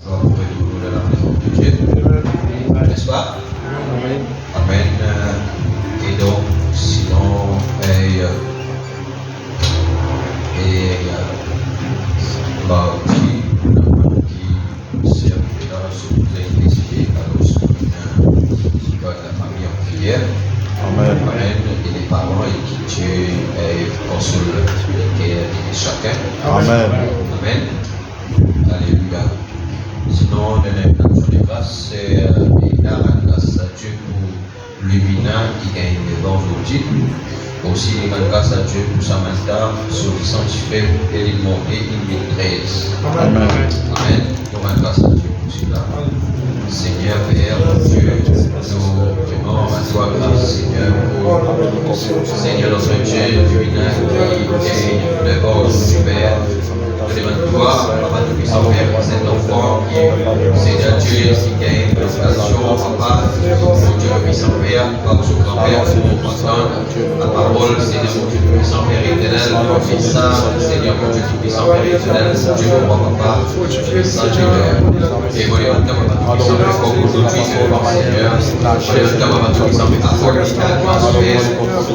va pour retourner dans la maison de Dieu. N'est-ce pas? Amen. Amen. Et donc, sinon, qui servent dans ce que vous avez décidé, alors ce matin, qui va la famille en prière. Amen. Amen. Et les parents et qui Dieu console le cœur de chacun. Amen. Amen. Alléluia. Sinon, on donne une action de grâce, c'est la grâce à Dieu pour Lumina qui gagne le vent aujourd'hui. Aussi, il grâce à Dieu pour Samantha, sur le sanctifié, élément et une 13. Amen. Amen. Nous rendons grâce à Dieu pour cela. Seigneur, Père, Dieu, nous vraiment à toi grâce, Seigneur, pour Seigneur, notre Dieu, Lumina qui gagne le vent aujourd'hui, Père. Devant toi, Papa Tout-Puissant, Père, pour cet enfant qui, Seigneur Dieu, qui gagne l'occasion, Papa, mon Dieu Tout-Puissant, Père, par son grand-père, pour entendre la parole, Seigneur, mon Dieu Tout-Puissant, Père éternel, pour ça, Seigneur, mon Dieu Tout-Puissant, Père éternel, mon Dieu, mon roi, Papa, Saint-Seigneur. Et mon Dieu, Papa Tout-Puissant, Père, comme aujourd'hui, Seigneur, Papa Tout-Puissant, Père, accorde ta grâce, Père,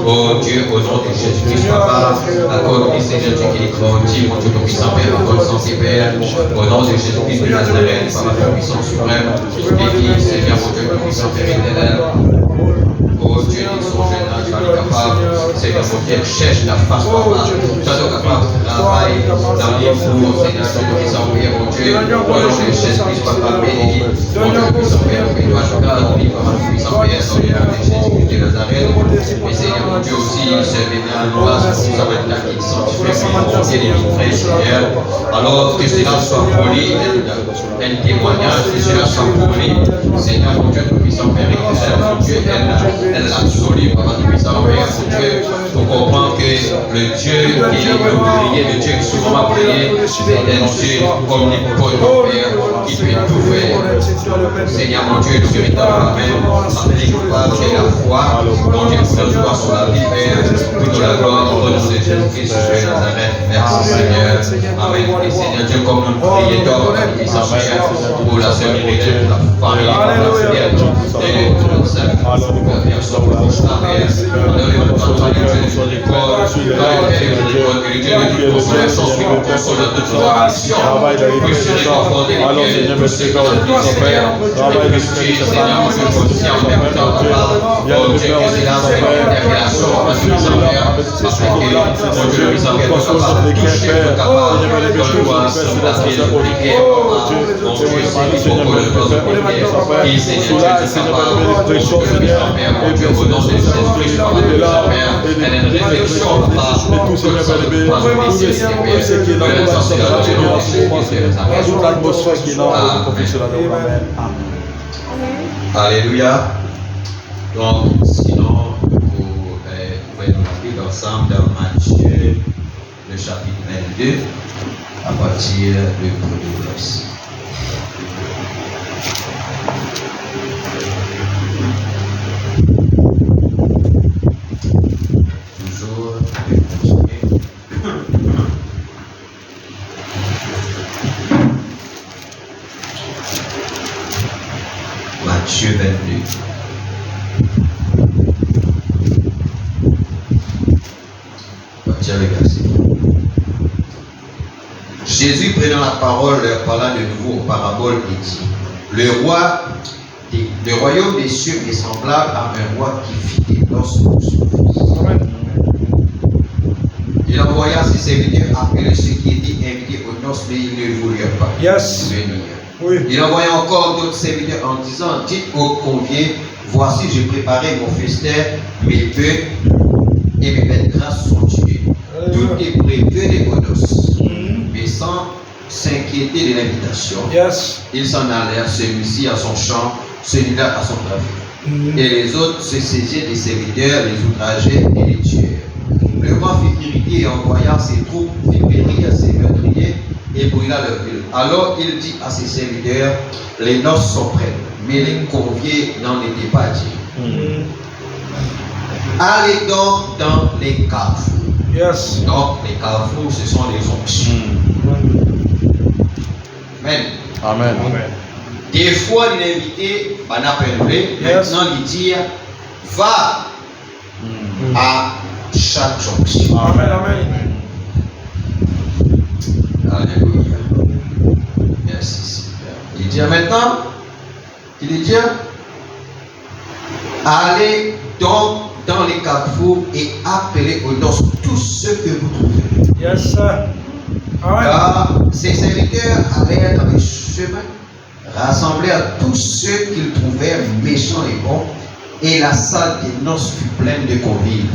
oh Dieu, au nom de Jésus-Christ, Papa, accorde, Seigneur Dieu, qui est grandi, mon Dieu Tout-Puissant, Père, accorde santé, Père, au nom de Jésus-Christ de Nazareth, Papa Tout-Puissant suprême, et qui, Seigneur, mon Dieu Tout-Puissant, Père éternel, oh Dieu, ils sont jeunes, tu vas être capable, Seigneur, mon Dieu, cherche ta face, Papa, tu vas être capable de travailler dans les fours, Seigneur, Tout-Puissant, Père, mon Dieu, au nom de Jésus-Christ, Papa, béni, mon Dieu Tout-Puissant, Père, que toi, je garde, Papa Tout-Puissant, Père, dans le nom de Jésus-Christ de Nazareth, et Seigneur, mon Dieu, aussi, c'est maintenant la gloire, pour ça, maintenant, qui sanctifie, mon Dieu, les vitrages, Seigneur, alors que cela soit pour lui, un témoignage, que cela soit pour lui, Seigneur, mon Dieu, Tout-Puissant, Père, mon Dieu, elle l'absolue, Papa Tout-Puissant, Père, mon Dieu, pour comprendre que le Dieu qui est prié, le Dieu qui souvent prié, c'est un Dieu omnipotent, Père, qui peut tout faire. Seigneur, mon Dieu, nous méritons la main, applique par la foi, mon Dieu, pour notre gloire sur la vie, Père, toute la gloire, au nom de Jésus-Christ, de Nazareth, merci Seigneur, Amen. Et Seigneur Dieu, comme nous prions, Tout-Puissant, Père, pour la sœur Myriam, pour la famille, pour la fidèle, et tout le salut, bien sûr, pour le Père, alors il va nous entendre Dieu de corps, que le Dieu de consolation soit le consolateur de toute la mission, puis se réconforter les cœurs, pour ceux qui ont besoin, Père, et puis Seigneur, mon Dieu, aussi en même temps, oh Dieu, que c'est la révélation, Tout-Puissant, Père, afin que, mon Dieu, le puissant, Père, soit capable de toucher, capable de voir sur la vie de prière, mon Dieu, c'est beaucoup de choses de prière, et Seigneur, Dieu, c'est capable, mon Dieu, Tout-Puissant, Père, mon Dieu, au nom de Jésus-Christ, Papa, Tout-Puissant, Père, elle est une réflexion, Papa, pour ça, Alléluia. Donc, sinon, vous pouvez nous lire ensemble dans Matthieu, le chapitre 22, à partir du premier verset. Toujours, je vais continuer. Matthieu 22. Partir le verset. Jésus prenant la parole, leur parla de nouveau aux paraboles et dit: le royaume des cieux est semblable à un roi qui fit des noces pour son fils. Il envoya ses serviteurs appeler ceux qui étaient invités aux noces, mais ils ne voulurent pas venir. Oui. Il envoya encore d'autres serviteurs en disant: dites aux conviés, voici, j'ai préparé mon festin, mes bœufs et mes bêtes grasses sont tuées. Tout est prêt, venez aux noces. Mais sans s'inquiéter de l'invitation, ils s'en allèrent, celui-ci à son champ, celui-là à son travail. Et les autres se saisirent des serviteurs, les outrageaient et les tuèrent. Le roi fut irrité et envoya ses troupes, fit périr ses meurtriers et brûla leur ville. Alors il dit à ses serviteurs: les noces sont prêtes, mais les conviés n'en étaient pas dignes. Allez donc dans les carrefours. Donc les carrefours, ce sont les onctions. Amen. Amen. Des fois, il est invité, on appelle lui. Maintenant, il dit, va à chaque jonction. Amen, amen. Alléluia. Merci Seigneur. Il dit maintenant, il dit, allez donc dans les carrefours et appelez aux noces tous ceux que vous trouvez. Yes, sir. Amen. Car ses serviteurs allaient dans les chemins, rassembler à tous ceux qu'ils trouvaient méchants et bons, et la salle des noces fut pleine de convives.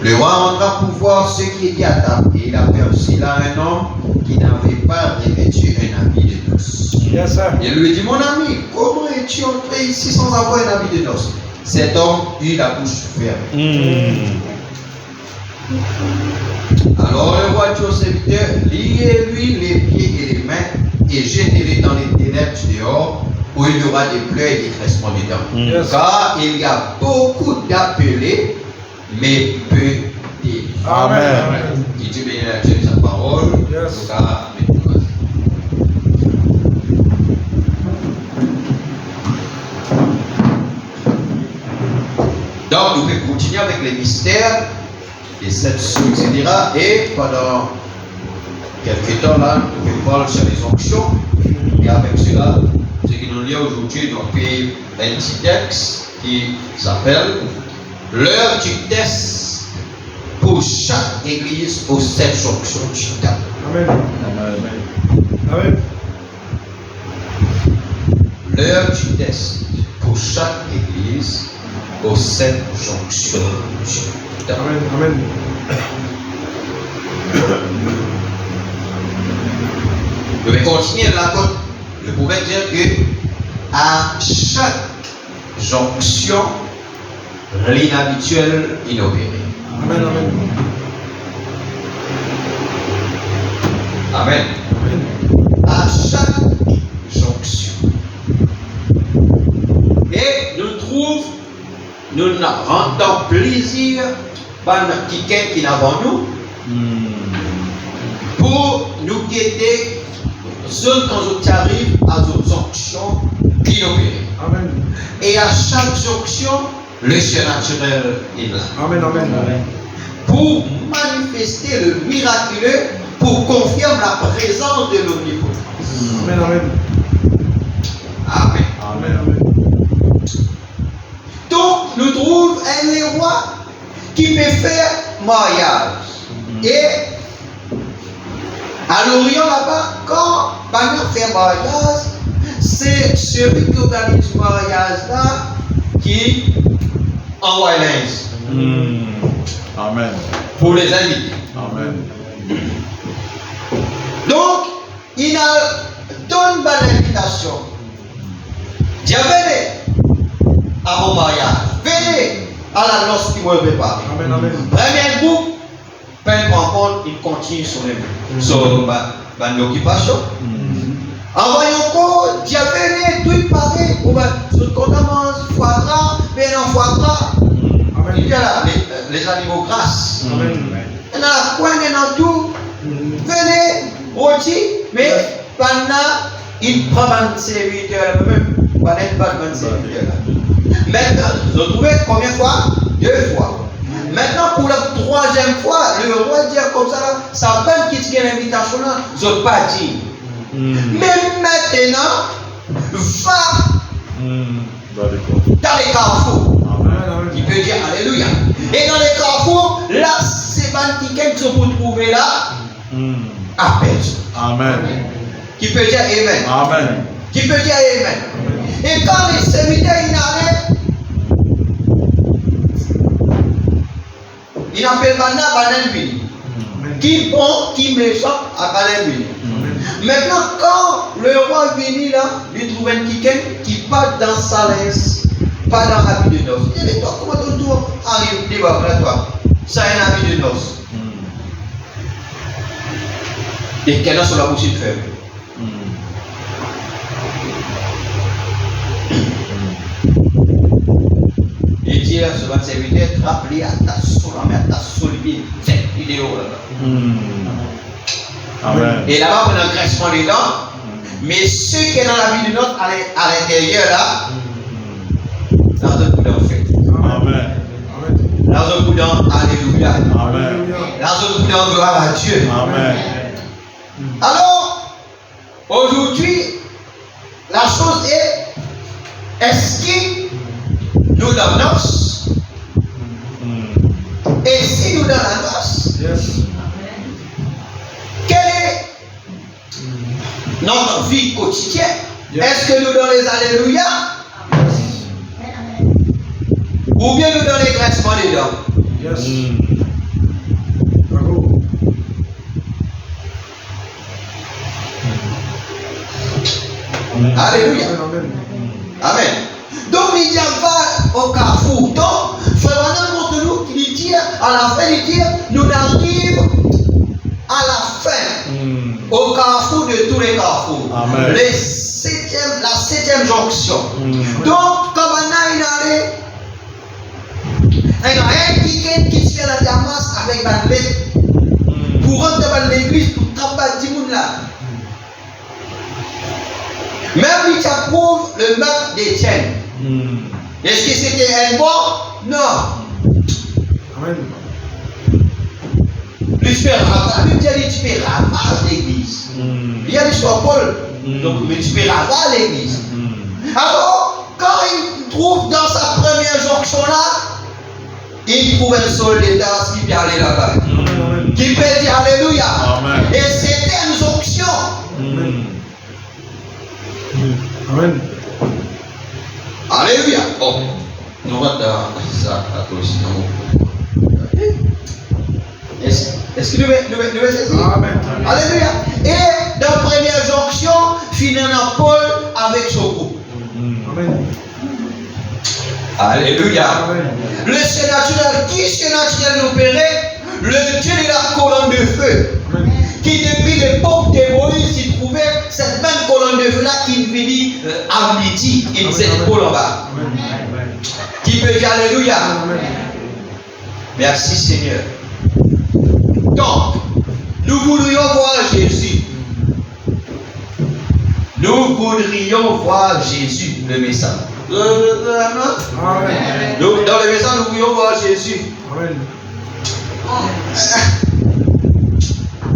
Le roi entra pour voir ce qui était à table, et il aperçut là un homme qui n'avait pas revêtu un habit de noces. Yes, sir. Il lui dit, mon ami, comment es-tu entré ici sans avoir un habit de noces? Cet homme eut la bouche fermée. Alors le roi dit au serviteur, liez-lui les pieds et les mains et jetez-les dans les ténèbres du dehors, où il y aura des pleurs et des cressements des dents. Yes. Car il y a beaucoup d'appelés, mais peu d'élus. Amen. Que Dieu bénisse la lecture de sa parole. Yes. Car, donc, nous pouvons continuer avec les mystères, les 7 sous, etc. Et pendant quelques temps, là, nous pouvons parler sur les onctions. Et avec cela, ce qui nous lie aujourd'hui, nous avons un petit texte qui s'appelle l'heure du test pour chaque église aux 7 onctions du temps. Amen. Amen. L'heure du test pour chaque église aux 7 jonctions du temps. Amen. Amen. Je vais continuer là. Je pouvais dire que à chaque jonction, l'inhabituel inopéré. Amen. Amen. Amen. À chaque jonction. Et nous rendons plaisir par quelqu'un qui n'avons nous pour nous guider zone quand on arrive à une jonction inopérée. Amen. Et à chaque jonction, le surnaturel est là. Amen. Pour manifester le miraculeux, pour confirmer la présence de l'omnipotence. Amen. Amen. Donc, nous trouvons un roi qui peut faire mariage. Et à l'Orient là-bas, quand on fait mariage, c'est celui qui organise le mariage là qui envoie l'invitation. Amen. Pour les invités. Amen. Donc, il donne l'invitation. Dieu, venez à mon mariage. Venez à la noce qui me prépare. Amen. Premier groupe, peine rencontre, il continue sur les mains. Sur l'occupation. Envoyons encore, Dieu venez, tout pareil. Sur condamnation, foie gras, bien en foie gras. Il y a là les animaux grasses. Il y a la coin dans tout. Venez, rôti, mais pendant il prend un serviteur même. Pas de serviteur là. Maintenant, vous trouvez combien de fois? 2 fois. Maintenant, pour la 3e fois, le roi dit comme ça, là, ça peine qu'il tient l'invitation là, je ne pas dire. Mais maintenant, va dans les carrefours. Il peut dire Alléluia. Et dans les carrefours, là, c'est quelqu'un que vous trouvez là, appelle. Amen. Qui peut dire Amen. Amen. Qui peut dire Amen. Et quand les serviteurs inhalent, il appelle Banan Bini. Qui bon, qui méchant à Banan Bini. Maintenant, quand le roi vient là, il trouve un quelqu'un qui part dans sa laisse, pas dans l'habit de noces. Il dit, toi, comment tu arrives devant toi? Ça un habit de noces. Et quelle est la possible de faire? Il dit à ce serviteur, rappelez à ta solide, cette vidéo là-bas. Amen. Et là-bas, on a un crèchement des dents. Mais ce qui est dans la vie de notre à l'intérieur là, dans un coup d'en fait. Amen. Dans un coup d'en alléluia. Amen. Dans un coup d'en gloire à Dieu. Amen. Alors, aujourd'hui, la chose est-ce que nous donnons noce? Et si nous donnons la noce, quelle est notre vie quotidienne? Est-ce que nous donnons les alléluia? Ou bien nous donnons les grincements des dents? Alléluia. Amen. Donc, il n'y a pas au carrefour. Donc, frère, montre-nous qu'il dit à la fin, il dit, nous arrivons à la fin, au carrefour de tous les carrefours. Amen. La septième jonction. Donc, comme on a un qui se fait la Damas avec Banlet pour rentrer dans l'église pour travailler du monde là. Même il approuve le meurtre d'Étienne. Est-ce que c'était un bon? Non. Amen. La Bible dit tu peux ravager l'église. Il y a l'histoire Paul. Donc, mais tu peux ravager l'église. Alors, quand il trouve dans sa première jonction là, il trouve un soldat qui peut aller là-bas. Qui peut dire Alléluia. Amen. Et c'était une jonction. Amen. Alléluia. Bon, nous allons dans ça à toi aussi. Est-ce que nous veux saisir? Amen. Alléluia. Et dans la première jonction, finalement Paul avec son groupe. Amen. Alléluia. Amen. Le surnaturel, qui surnaturel opérait? Le Dieu de la colonne de feu. Amen. Qui depuis l'époque de Moïse, il trouvait cette même colonne de feu là qui venait à midi, il cette colonne là. Qui peut dire Alléluia. Amen. Merci Seigneur. Donc, nous voudrions voir Jésus. Nous voudrions voir Jésus, le message. Amen. Donc, dans le message, nous voudrions voir Jésus. Amen.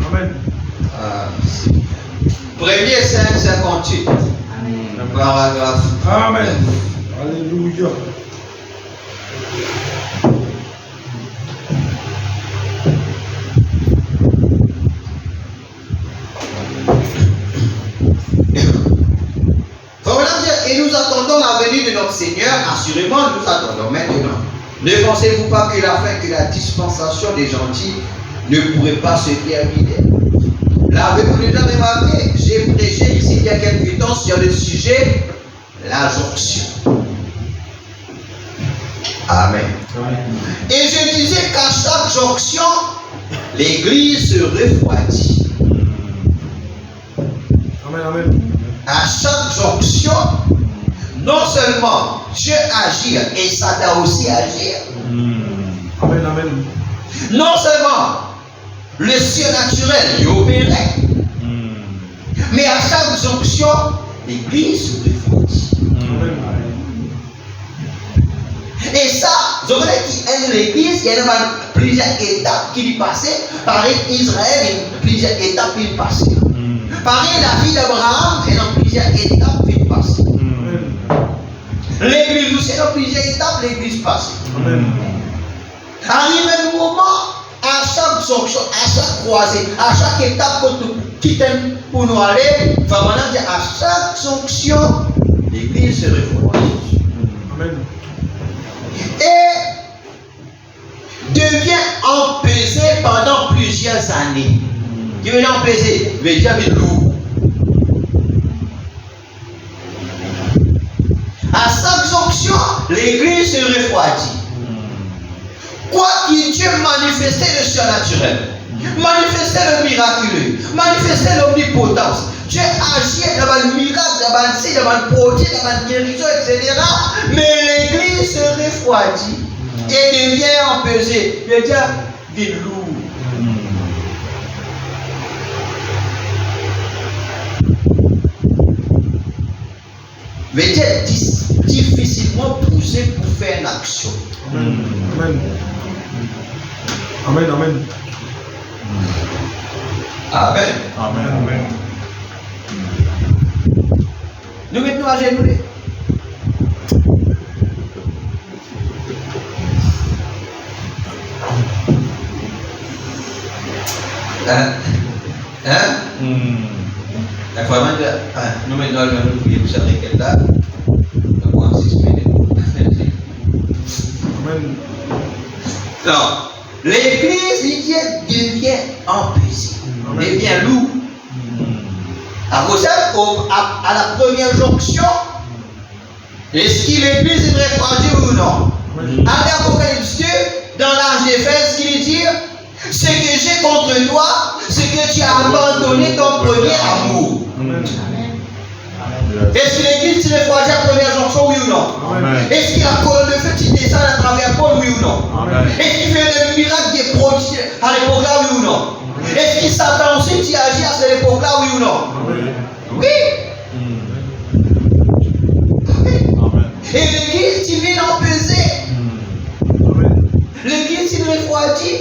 Amen. Premier 5:58. Paragraphe. Amen. Alléluia. Et nous attendons la venue de notre Seigneur, assurément nous attendons maintenant. Ne pensez-vous pas que la dispensation des gentils ne pourrait pas se terminer? L'avez-vous déjà remarqué? J'ai prêché ici il y a quelques temps sur le sujet la jonction. Amen. Et je disais qu'à chaque jonction, l'église se refroidit. Amen. Amen. À chaque jonction, non seulement Dieu agit et Satan aussi agir. Amen. Amen. Non seulement le surnaturel y opérait, mais à chaque jonction, l'église se refroidit. Amen. Et ça, je voudrais qu'il y ait l'église, il y a plusieurs étapes qui lui passaient. Pareil, Israël, il y a plusieurs étapes qui lui passaient. Pareil, la vie d'Abraham, il y a plusieurs étapes qui lui passaient. L'église aussi, dans plusieurs étapes, l'église passe. Amen. Arrive un moment, à chaque jonction, à chaque croisée, à chaque étape que nous quittons pour nous aller, vraiment dire à chaque jonction, l'église se refroidit. Amen. Et devient empesé pendant plusieurs années. Qui veut dire empesé? Veut dire lourd. À chaque jonction, l'église se refroidit. Quoi que Dieu manifestait le surnaturel, manifestait le miraculeux, manifestait l'omnipotence. Dieu agit dans le miracle, dans le signe, dans le prodige, dans la guérison, etc. Mais l'église se refroidit et devient empesée. Il devient lourd. veut dire difficilement poussé pour faire une action. Amen. Amen. Amen. Amen. Amen. Amen. Amen. Nous mettons à genoux. La fois nous mettons à genoux, vous savez quelle date? Moins 6 minutes. Amen. Non. L'église devient empêchée, devient lourd. À la première jonction, est-ce que l'église est refroidie ou non? À l'Apocalypse 2, dans l'âge d'Éphèse, ce qu'il dit, ce que j'ai contre toi, c'est que tu as abandonné ton premier amour. Est-ce que l'église est refroidie à la première jonction, oui ou non? Amen. Est-ce que la colonne de feu qui descend à travers Paul, oui ou non? Amen. Est-ce qu'il fait des miracles, des prodiges à l'époque-là, oui ou non? Est-ce qu'il Satan aussi qui agit à cette époque-là, oui ou non? Oui. Amen. Et l'église qui vient en peser, l'église qui refroidit.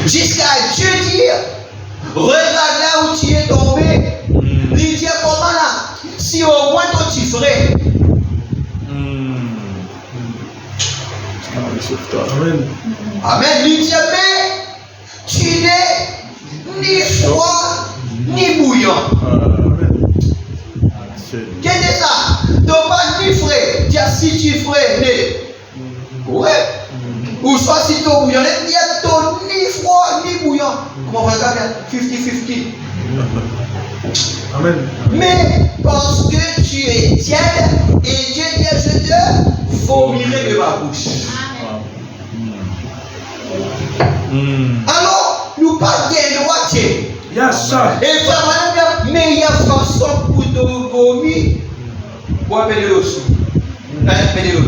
Jusqu'à Dieu dire, regarde là où tu es tombé. Il dit comment là? Si au moins toi tu ferais. Amen. Amen. Il dit, mais tu n'es ni froid ni bouillant. Qu'est-ce que c'est ça? Donc pas ni frais. Dis si tu frais, né. Ouais. Ou soit si tu es bouillant, il y a ni froid ni bouillant. Comment on regarde 50-50. Amen. Mais parce que tu es tiède et Dieu dit je te vomirai de ma bouche. Alors, nous pas des droits. Yes, sir. Et vraiment, la meilleure façon pour te vomir, pour appeler l'eau. Appeler l'eau.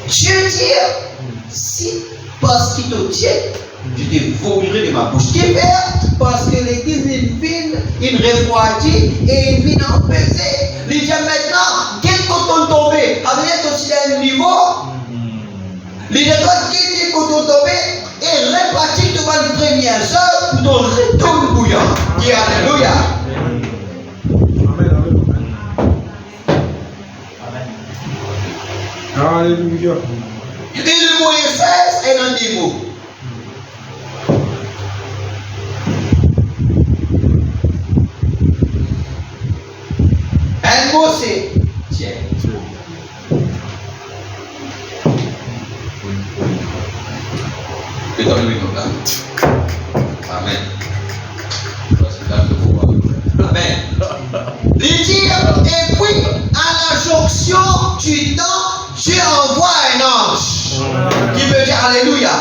Dieu dit, si parce qu'il te tient, je te vomirai de ma bouche. Qui fait? Parce que l'église est vine, il refroidit et il vient en pesé. Il dit maintenant, quel coton tombé? Avec aussi un niveau. Il dit toi, quel coton tombé? Et répartir devant une première heure pour ton retour bouillant. Dis Alléluia. Alléluia. Et le mot Éphèse est dans des mots. Un mot c'est tiens. Et dans le micro là. Amen. Amen. Il dit, et puis à la jonction du temps, Dieu envoie un ange qui veut dire Alléluia.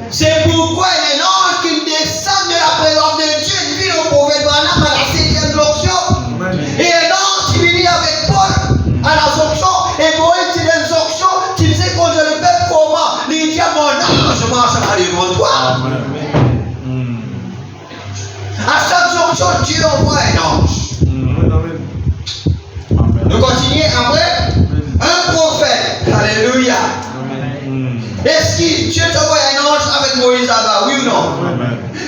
C'est pourquoi un ange qui descend de la présence de Dieu dit au prophète Branham à la 7e jonction. Et un ange qui vient avec Paul à la jonction. Et Moïse dit une jonction qui disait qu'on je le fais comment? Il dit à mon ange, je marche à devant toi. À chaque jonction, Dieu envoie un ange. Nous continuons après. Un prophète. Alléluia. Est-ce que Dieu t'envoie un ange avec Moïse là-bas? Oui ou non?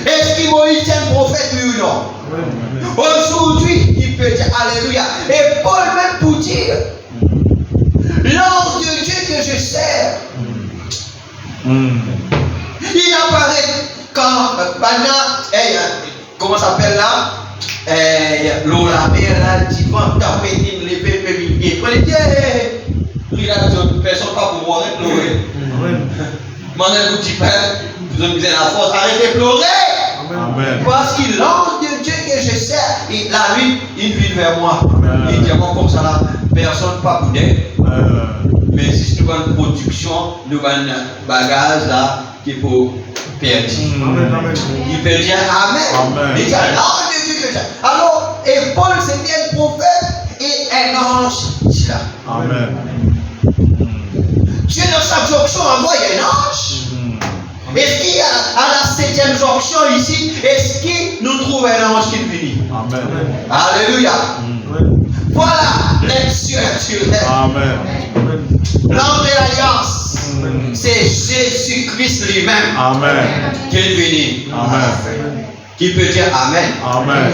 Est-ce que Moïse est un prophète? Oui ou non? Aujourd'hui, il peut dire Alléluia. Et Paul même pour dire l'ange de Dieu que je sers. Il apparaît quand pendant comment ça s'appelle là? L'eau la mer là, tu vas taper les pépés. Il a personne pas pour mourir pleurer. Mandez vous petit père, vous avez la force, arrêtez de pleurer. Parce que l'ange de Dieu que je sers, la nuit, il vient vers moi. Il dit moi comme ça là, personne pas pour d'être. Mais si tu as une production, nous avons un bagage là qui peut perdre. Il peut dire Amen. Il dit l'ange de Dieu que je sers. Alors, et Paul c'était un prophète et un ange. Amen. Dieu dans chaque jonction envoie un ange. Est-ce qu'il y a à la 7e jonction ici, est-ce qu'il nous trouve un ange qui est venu? Amen. Alléluia. Amen. Voilà l'ex surnaturel. Amen. Amen. L'ange de l'alliance, c'est Jésus-Christ lui-même Amen. qui est venu. Amen. Qui peut dire Amen. Amen.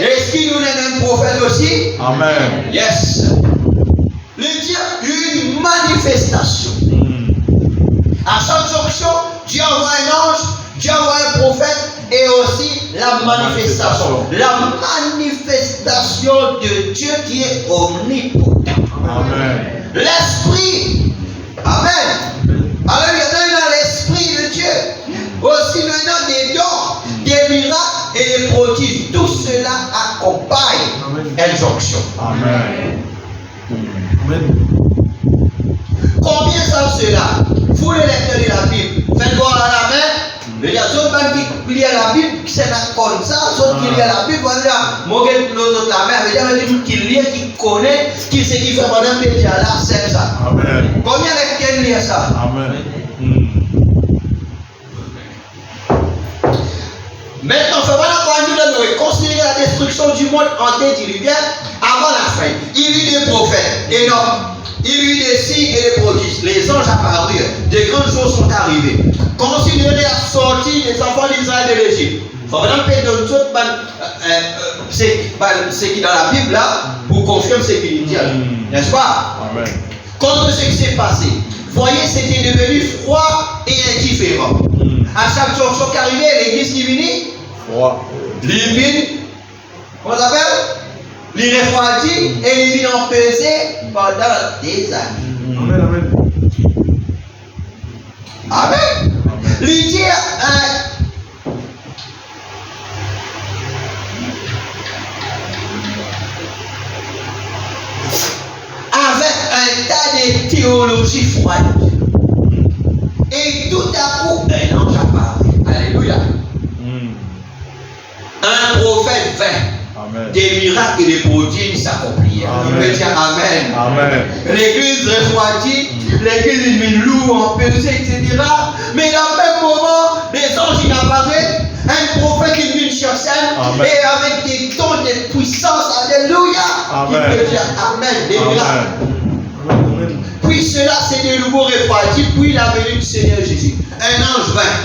Et est-ce qu'il nous est un prophète aussi? Amen. Yes. Le Dieu, une manifestation. À chaque jonction, Dieu envoie un ange, Dieu envoie un prophète et aussi la manifestation. La manifestation de Dieu qui est omnipotent. Amen. L'esprit. Amen. Alors il y a dans l'esprit de Dieu. Aussi maintenant des dons, des miracles et des prodiges. Tout cela accompagne une jonction. Amen. Amen. Combien savent cela? Vous les lecteurs de la Bible, faites voir à la main. Il y a d'autres qui lisent la Bible, qui c'est comme ça, d'autres qui lisent la Bible, voilà, moi nous autres la main, il y a des gens qui lisent, qui connaissent, qui sait qui fait pendant que Dieu là, c'est ça. Amen. Combien de lecteurs lisent ça? Amen. Maintenant, il faut vraiment considérer la destruction du monde antédiluvienne avant la fin. Il y eut des prophètes énormes. Il y eut des signes et des prodiges. Les anges apparurent. De grandes choses sont arrivées. Considérez la sortie des enfants d'Israël de l'Égypte. Il faut vraiment payer de tout ce qui est dans la Bible là pour confirmer ce qu'il dit. N'est-ce pas? Amen. Contre ce qui s'est passé. Voyez, c'était devenu froid et indifférent. À chaque jonction qui arrivait, l'église qui venait, Froid. l'ivine, comment ça s'appelle? Les refroidis et les vins empesés pendant des années. Amen. Amen. Amen. L'idée avec un tas de théologie froide. Et tout à coup, un ange apparaît. Alléluia. Un prophète vint. Amen. Des miracles et des prodiges s'accomplirent. Il peut dire Amen. Amen. L'église refroidit, l'église loue, empesée, etc. Mais dans le même moment, des anges apparaissent, un prophète qui vient sur scène, Amen. et avec des tons de puissance, alléluia. Amen. Il peut dire Amen. Des miracles. Amen. Puis cela s'est de nouveau refroidi, puis la venue du Seigneur Jésus. Un ange vint.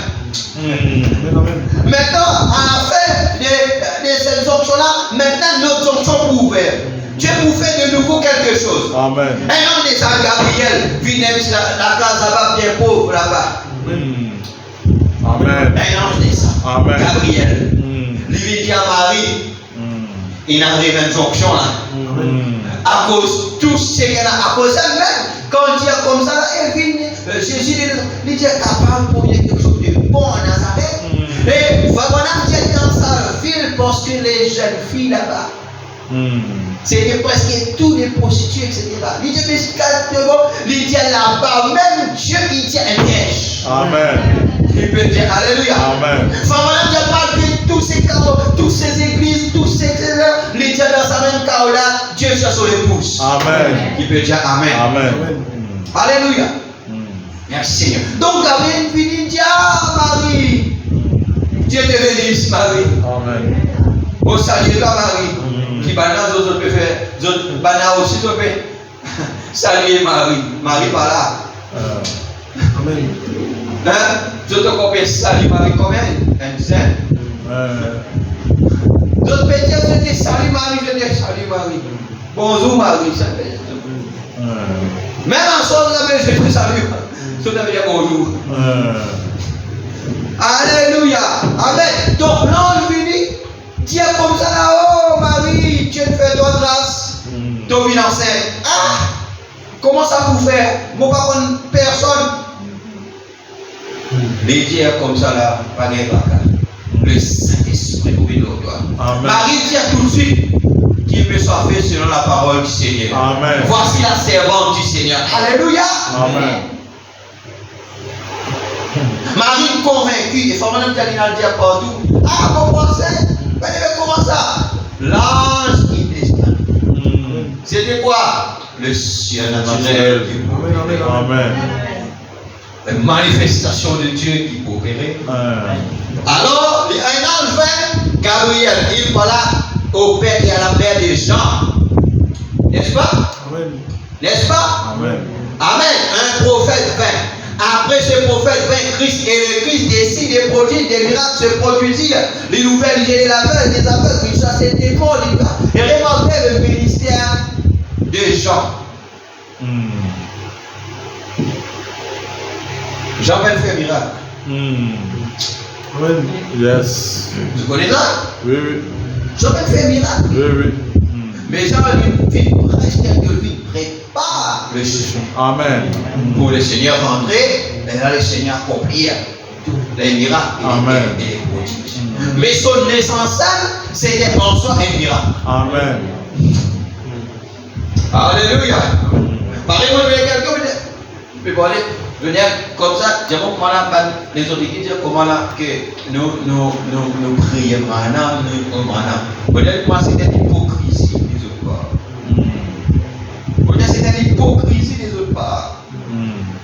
Amen. Maintenant, à la fin de cette jonction-là, maintenant notre jonction est ouverte. Dieu vous fait de nouveau quelque chose. Amen. Un homme de Saint Gabriel, vit la case là-bas bien pauvre là-bas. Amen. Un ange de ça. Amen. Gabriel. Lui dit à Marie, il arrive à une jonction là. À cause de tout ce qu'elle a, à cause d'elle-même, quand Dieu comme ça, elle vient, Jésus il dit capable pour quelque chose de bon en Nazareth. Et vraiment, Dieu dans sa ville parce que les jeunes filles là-bas, c'était presque tous les prostituées, etc. Il dit, mais il dit là-bas, même Dieu, il dit un piège. Amen. Il peut dire Alléluia. Amen. Vraiment, Dieu parle de tous ces chaos, toutes ces églises, tous ces il dit dans sa même chaos là, Dieu cherche sur les pouces. Amen. Il peut dire Amen. Amen. Alléluia. Merci Seigneur. Donc, Gabriel dit, Marie, Dieu te bénisse, Marie. Amen. Au salut toi, Marie. Qui banane, d'autres peuvent faire, d'autres banane aussi, tu peux saluer Marie. Marie par là. Amen. Hein? D'autres copains saluent Marie combien? Un dizaine. D'autres peuvent dire, je te salue Marie, je te salue Marie. Bonjour Marie, ça fait. Même en soi, je te salue. Je te dire bonjour. Alléluia. Amen. Donc l'ange venu, Dieu comme ça là, oh Marie, Dieu te fait toi grâce. Ton vie enceinte. Ah, comment ça vous fait? Moi pas connais personne. Les dieux comme ça là, pas de bacard. Le Saint-Esprit vous vient au toi. Marie dit tout de suite qu'il peut soit fait selon la parole du Seigneur. Amen. Voici la servante du Seigneur. Alléluia. Amen. Marie convaincue, et faut même qu'elle a dit partout. Ah, mon pensée, comment ça? L'ange qui descend. C'était quoi? Le surnaturel du monde. Amen. Amen. une manifestation de Dieu qui opérait. Alors, un ange vint, Gabriel, il parla au père et à la mère des gens. N'est-ce pas? Amen. N'est-ce pas? Amen. Amen. Un prophète vint. Après ce prophète vint Christ, et le Christ décide des prodiges, des miracles se produisirent. Les nouvelles, les aveugles, des aveugles, ils chassaient des démons, et remarquaient le ministère de Jean. Jean va faire miracle. Amen. Yes. Vous connaissez ça? Oui, oui. Jean va faire miracle. Oui, oui. Mais Jean lui prêche quelque lui prépare le chemin. Amen. Pour le Seigneur rentrer, et là le Seigneur accomplir tous les miracles et les prodiges. Mais son essentiel, c'était en soi un miracle. Amen. Alléluia. Parlez-moi de quelqu'un, mais bon, allez, venez comme ça, dire comment là, les autres qui disent comment là, que nous prions maintenant, nous vous dire comment c'était l'hypocrisie des autres parts. Vous dire c'était l'hypocrisie des autres parts.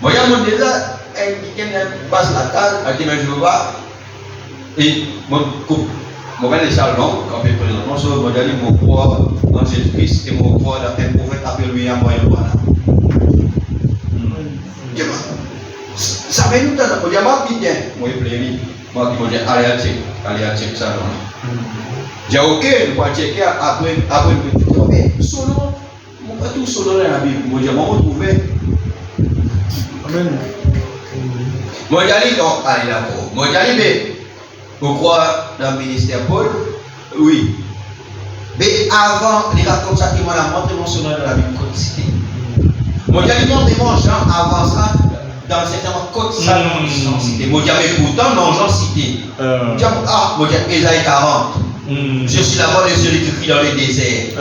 Moi, il y a mon déjà, quelqu'un passe la case, elle dit, mais je veux voir. Et mon couple, mon père est Charles Long, quand il est présentement, sur le modèle, il croit dans Jésus-Christ et mon croit dans un prophète appelé lui à moyen voilà. Ça fait nous temps, on dit, moi, bien, moi, il plaît, moi, qui me dis, allez à check ça. J'ai ok, nous allons checker après le petit temps. Mais solo, on va tout solo dans la Bible. Moi, j'ai vraiment trouvé. Amen. Moi, j'ai donc, allez d'accord. Moi, j'ai mais, vous croyez dans le ministère Paul? Oui. Mais avant, les gars comme ça, qui m'ont montré mon solo dans la Bible, code cité. Moi, j'ai montré mon Jean avant ça. Dans le secteur code ça, non cité. Moi, j'ai pourtant, non, Jean cité. Moi, j'ai Ésaïe 40. Je suis la voix de celui qui crie dans le désert.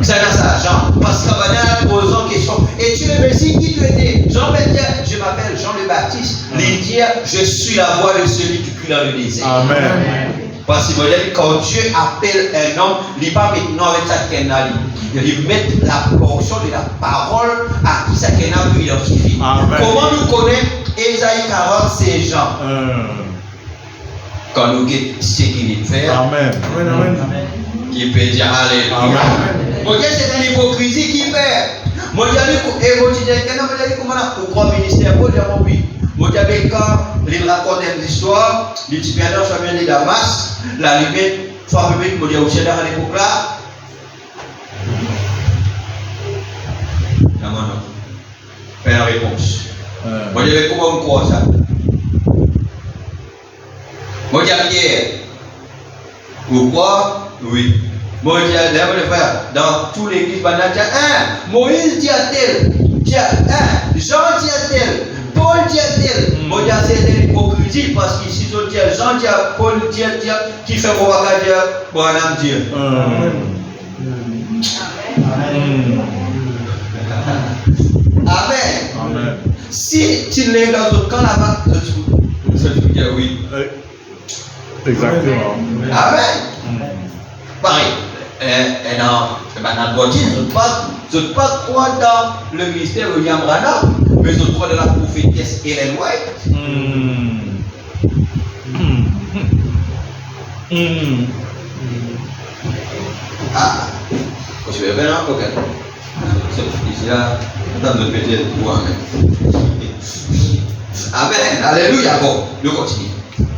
C'est dans ça, Jean. Parce qu'à Banal posant question. Et tu le Messie qui tu étais? Jean va dire, je m'appelle Jean le Baptiste. Il dit, je suis la voix de celui qui crie dans le désert. Amen. Parce que quand Dieu appelle un homme, il n'est pas maintenant avec sa kenali. Il met la portion de la parole à qui sa kenali peut identifier. Comment nous connaissons Ésaïe 40, c'est Jean. Quand nous avons ce qu'il veut faire, Amen. il peut dire Alléluia. Moi, c'est une hypocrisie qui fait. Moi, je dis, comment on croit ministère, moi, je dis, moi, quand il raconte une histoire, il dit, bien, je viens de Damas, la limite, soit public, moi, je dis, au à l'époque là. Non, pas la réponse. Moi, je dis, comment on croit ça? Moi, je dis, Pierre, vous croyez? Oui. Moi, je dis, dans tous les églises, Moïse dit à tel, Jean dit à tel, Paul dit à tel. Moi, je dis, c'est une hypocrisie parce qu'ici, Jean dit à Paul dit à tel, qui fait mon bagage, bon, on Dieu. Amen. Si tu l'es dans le camp là-bas, je te dis oui. Exactement. Amen. Pareil. Et dans la boutique, je ne pas croire dans le ministère de William Branham, mais je crois dans la prophétesse Ellen White. Ah, je vais venir encore. Ici là, dans notre petit amen. Amen. Alléluia. Bon, nous continuons.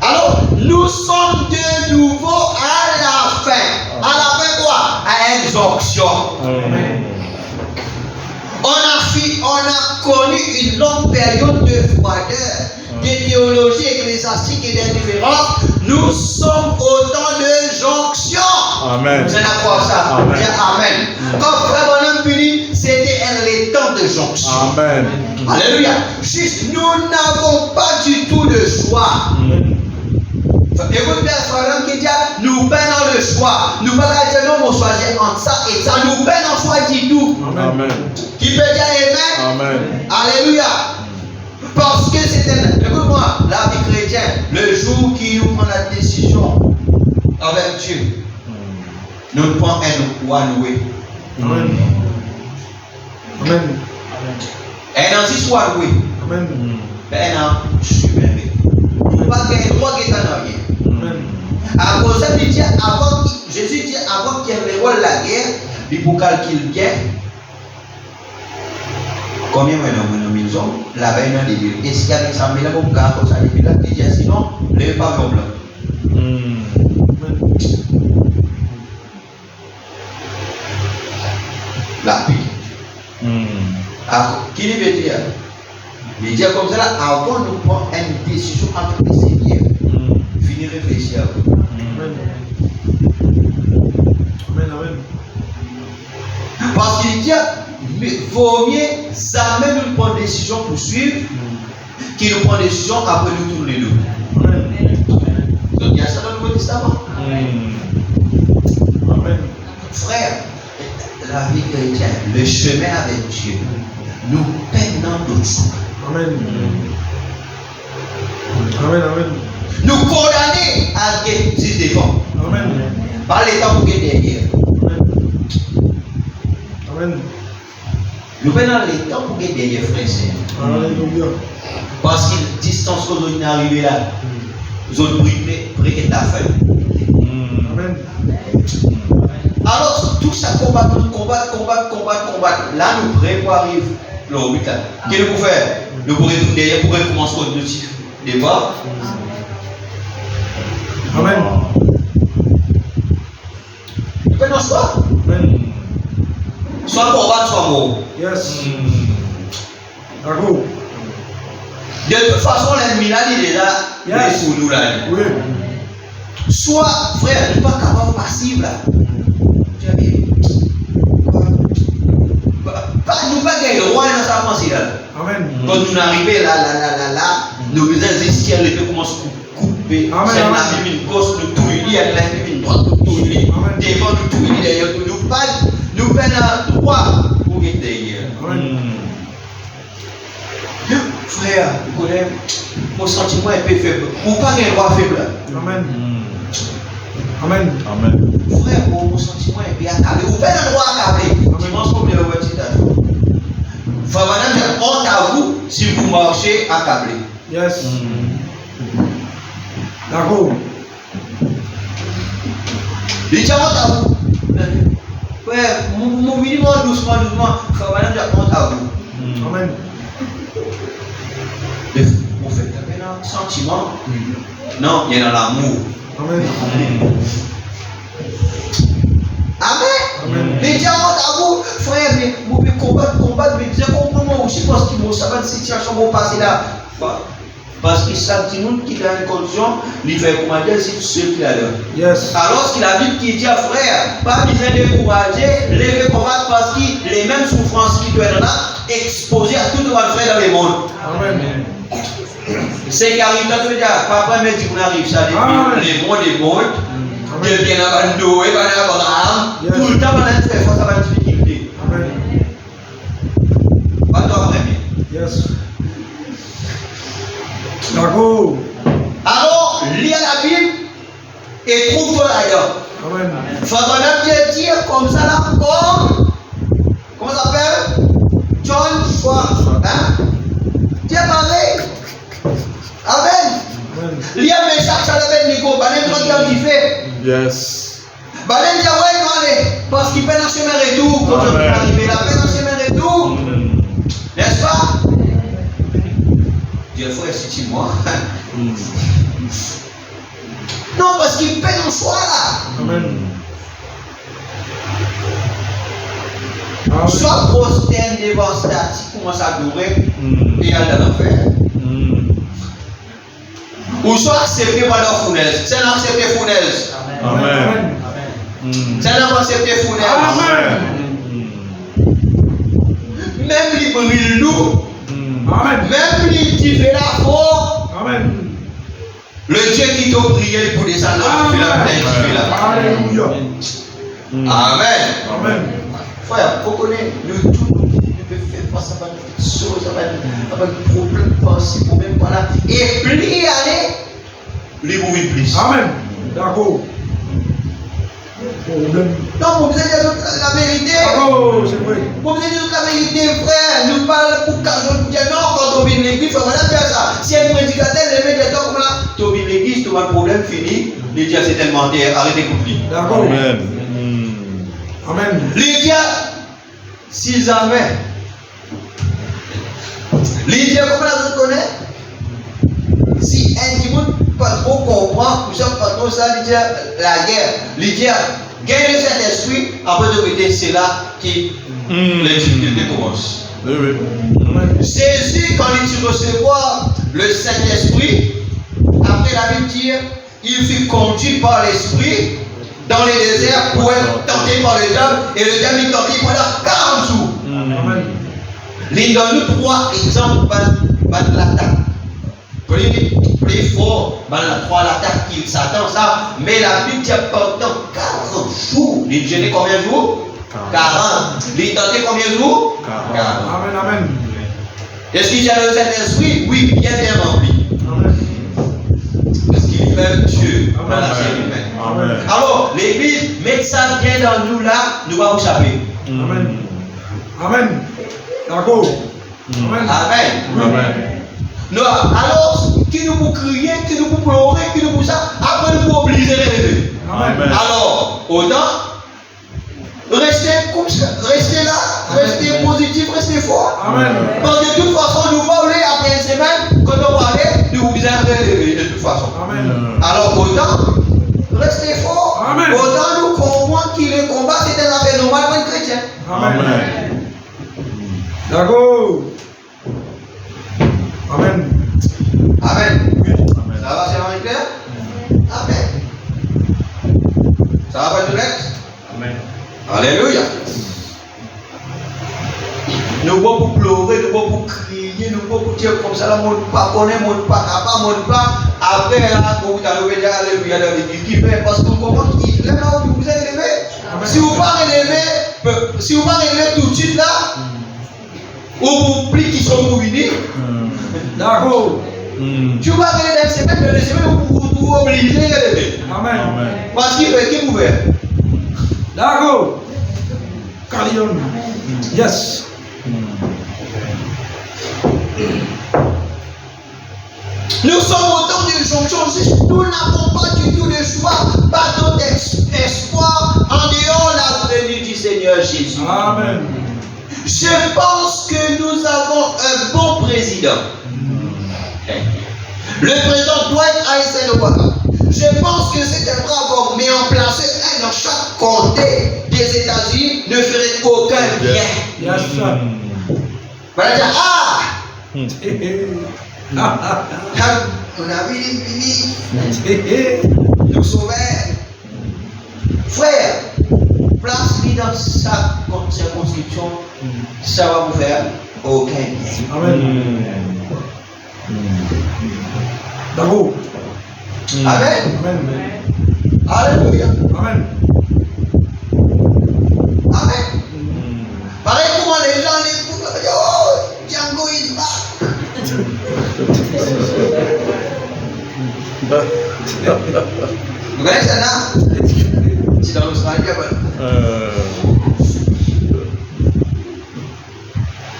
Alors, nous sommes de nouveau à la fin. À la fin quoi? À exonction. On a connu une longue période de froideur, de théologie ecclésiastique et d'indifférence. Nous sommes au temps de jonction. Amen. C'est la quoi ça? Amen. Amen. Quand Frère Bonhomme finit, c'était les temps de jonction. Amen. Alléluia. Juste, nous n'avons pas du tout de choix. Écoute bien, Frère qui dit, nous peinons le choix. Nous ne pouvons pas dire non, on choisit entre ça et ça. Nous peinons choix du tout. Amen. Qui peut dire Amen? Amen. Alléluia. Parce que c'est un. Écoute-moi, la vie chrétienne, le jour qui nous prend la décision avec Dieu, nous prenons un one-way. Amen. Amen. Un anti one-way. Amen. ben non, je suis même. Nous pas gagner droit qui est en rien. À cause de ça, Jésus dit avant qu'il déroule la guerre, il faut calculer bien. Combien de millions la veille dans les lieux. Est-ce qu'il y a des samedi là pour garder comme ça les villes là qui disent sinon, les pas comme là. La paix. Qui veut dire? Il dit comme ça là, avant de prendre une décision entre les seigneurs, finir réfléchir. Amen. Parce qu'il dit, il vaut mieux jamais nous prendre une décision pour suivre qu'il nous prend une décision après nous tourner le dos. Donc il y a ça dans le Nouveau Testament. Amen. Frère, la vie chrétienne, le chemin avec Dieu, nous peinons d'autres choses. Amen. Nous condamner à guerre si devant. Amen. Par les temps pour guerre derrière. Amen. Nous prenons les temps pour guerre derrière, frère. Alléluia. Parce qu'il distance aux autres arrivés là. Ils ont pris et ta feuille. Amen. Alors, tout ça combat. Là, nous prêts pour arriver au but là. Qu'est-ce que nous pouvons faire? Nous pourrions retourner derrière pour recommencer notre motif. Départ. Amen. Nous prenons soit. Amen. Soit combattre, soit mort. Yes. D'accord. De toute façon, l'ennemi là, il est là. Il est sous nous là. Oui. Soit, frère, nous ne pas capable passif là. Nous ne pas gagner le roi dans sa pensée là. Amen. Quand nous arrivons là, nous faisons des esquières, les deux commencent à couper. C'est la Bible, une gauche, nous tout unis, avec la Bible, une droite, nous tout unis. Devant, nous tout unis, derrière, nous prenons à droit pour être derrière. Amen. Frère, vous connaissez, mon sentiment est un peu faible. Ou pas un roi faible. Amen. Amen. Frère, mon sentiment est bien accablé. Ou pas un roi accablé. Dimanche, comme le roi citation. Frère, madame, j'ai honte à vous si vous marchez accablé. Yes. D'accord. J'ai honte à vous. Frère, mon minimum doucement. Frère, madame, j'ai honte à vous. Amen. Vous faites un sentiment. Non, il y a dans l'amour. Amen. Amen. Mais j'ai honte à vous, frère, mais vous pouvez combattre, mais je comprends aussi parce que ça va une situation pour passer là. Parce que ça dit nous qui a une condition, il fait commander c'est ceux qui a là. Yes. Alors que la Bible qui dit à frère, pas besoin de décourager, les combattre parce que les mêmes souffrances qui doivent être là, exposées à tout le monde frère dans le monde. Amen. C'est qui arrive dans le cas, papa me dit qu'on arrive ça depuis les mondes, de bien avant Noé, avant Abraham, tout le temps on a fait face à la difficulté. Amen. Pas toi premier. Yes. D'accord. Alors, lis la Bible et trouve-toi là-dedans. Amen. Frère Dieu dire comme ça là, comment ça s'appelle? John Schwartz. Hein? Dieu pareil. Amen. Lis un message à la belle Nico, banen quand tu fais. Yes. Banen dit ouais, non, allez, parce qu'il fait un chemin retour. Quand on est arrivé là, il fait un chemin retour. N'est-ce pas? Dieu frère, si tu moi. Non, parce qu'il paie en soi là. Amen. Soit prosterne devant statique, commence à adorer et aller dans l'enfer. Ou soit accepter par leur fournaise. C'est l'accepter fournaise. Amen. C'est l'accepter fournaise. Amen. Même les brûle nous. Amen. Même les qui fait la foi. Amen. Le Dieu qui t'a prié pour descendre, qui fait la plaine, qui fait la. Alléluia. Amen. Amen. Frère, vous connaissez le tout, nous pouvons faire face à des choses, à des problèmes par-ci, problèmes par-là. Et plus aller, les mourir plus. Amen. D'accord. Problème. Non, mon besoin de la vérité. Bravo, c'est vrai. Mon besoin de la vérité, frère. Nous parlons pour cacher pour dire non, quand on vient de l'église, on va faire ça. Si un prédicateur lève des temps comme là, tu viens de l'église, tu as le problème fini. Les dieux, c'est tellement terre. Arrêtez d'écouter. D'accord. Amen. Amen. Les dieux, s'ils avaient. Les dieux, comment là, vous connaissez? Si un dimanche pas trop comprend, nous sommes pas trop ça, les dieux, la guerre. Les dieux, gagnent cet esprit, après de côté, c'est là qui les difficultés commencent. Oui, oui. Jésus, quand il recevoir le Saint-Esprit, après la Bible dit, il fut conduit par l'Esprit dans les déserts pour être tenté par le diable, et le diable est tenté pendant 40 jours. Amen. Il donne 3 exemples de l'attaque. Plus fort, la 3 l'attaque qui s'attend ça, mais la Bible dit pendant 40 jours. Il gênait combien de jours? 40. Il tentait combien de jours? 40. Amen. Amen. Est-ce qu'il y a le Saint-Esprit? Oui, bien rempli. Amen. Parce qu'il fait Dieu dans la Amen. chair humaine. Amen. Alors, l'Église, mettez ça bien dans nous là, nous allons échapper. Amen. Amen. D'accord. Amen. Amen. Amen. Non, alors, qui nous pour crier, qui nous pour pleurer, qui nous pour ça, après nous pour obliger de rêver. Amen. Alors, autant, restez comme ça, restez là, restez positif, restez fort. Amen. Parce que de toute façon, nous parlons après une semaine, quand on parlait, nous vous obliger de rêver, de toute façon. Amen. Alors, autant, restez fort. Amen. Autant nous comprenons que le combat, c'était un affaire normale pour un chrétien. Amen. D'accord. Amen. Amen. Amen. Ça va, c'est vraiment clair? Amen. Ça va pas direct? Amen. Alléluia. Nous ne pouvons pas pleurer, nous ne pouvons pas crier, nous ne pouvons pas dire comme ça, là, mon pas connaît, mon pas capable, mon pas. Après, là, quand vous allez dire Alléluia dans l'église, qui fait? Parce que vous comprenez qu'il est là où vous êtes élevé. Si vous ne pas relever tout de suite là, ou vous pliez qui sont pour venir, D'accord. tu vas relever dans semaine, dans les semaines, vous obligez de relever. Amen. Amen. Parce qu'il fait qui vous fait? D'accord. Carillon. Yes. Nous sommes au temps d'une jonction. Nous n'avons pas du tout de choix, pas d'autre espoir en dehors de la venue du Seigneur Jésus. Amen. Je pense que nous avons un bon président. Le président Dwight Eisenhower. Je pense que c'est un bravo, mais en placer un dans chaque comté des États-Unis ne ferait aucun bien. Yes, sir. Voilà, dire, Ah. on a vu fini, nous sauver. Frère, place-lui dans sa circonscription, ça va vous faire aucun bien. Amen. D'accord. Amen. Amen. Alléluia. Amen. Amen. Pareil comment les gens les oh, Django is back. Vous connaissez ça là? C'est dans l'Australie.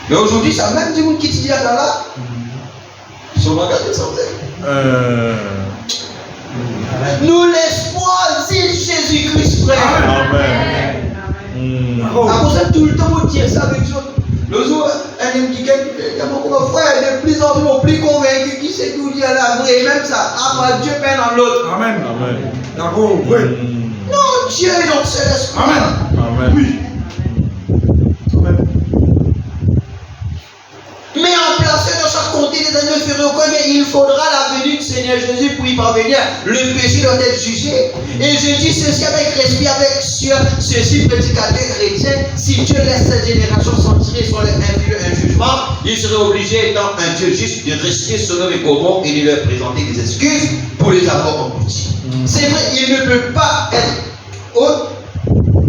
Mais aujourd'hui, ça même du monde qui dit ça là. Ils sont regardés de santé. Nous l'espoir, c'est Jésus-Christ, frère. Amen. À cause de tout le temps, on tire ça avec eux. Le jour, un homme qui il y a beaucoup de frères, de plus en plus, on plus convaincu qui c'est tout dit à la vraie, et même ça, après Dieu peine en l'autre. Amen. Amen. D'accord. Oui. Non, Dieu est dans le céleste. Amen. Amen. Oui. Amen. Mais en placé dans chaque comté des années feront combien il faudra la venue du Seigneur Jésus pour y parvenir. Le péché doit être jugé. Et je dis ceci avec respect, avec sur ceci, prédicateur chrétien. Si Dieu laisse cette génération s'en tirer sur un jugement, il serait obligé, étant un Dieu juste, de rester Sodome et Gomorrhe et de leur présenter des excuses pour les avoir engloutis. C'est vrai, il ne peut pas être autre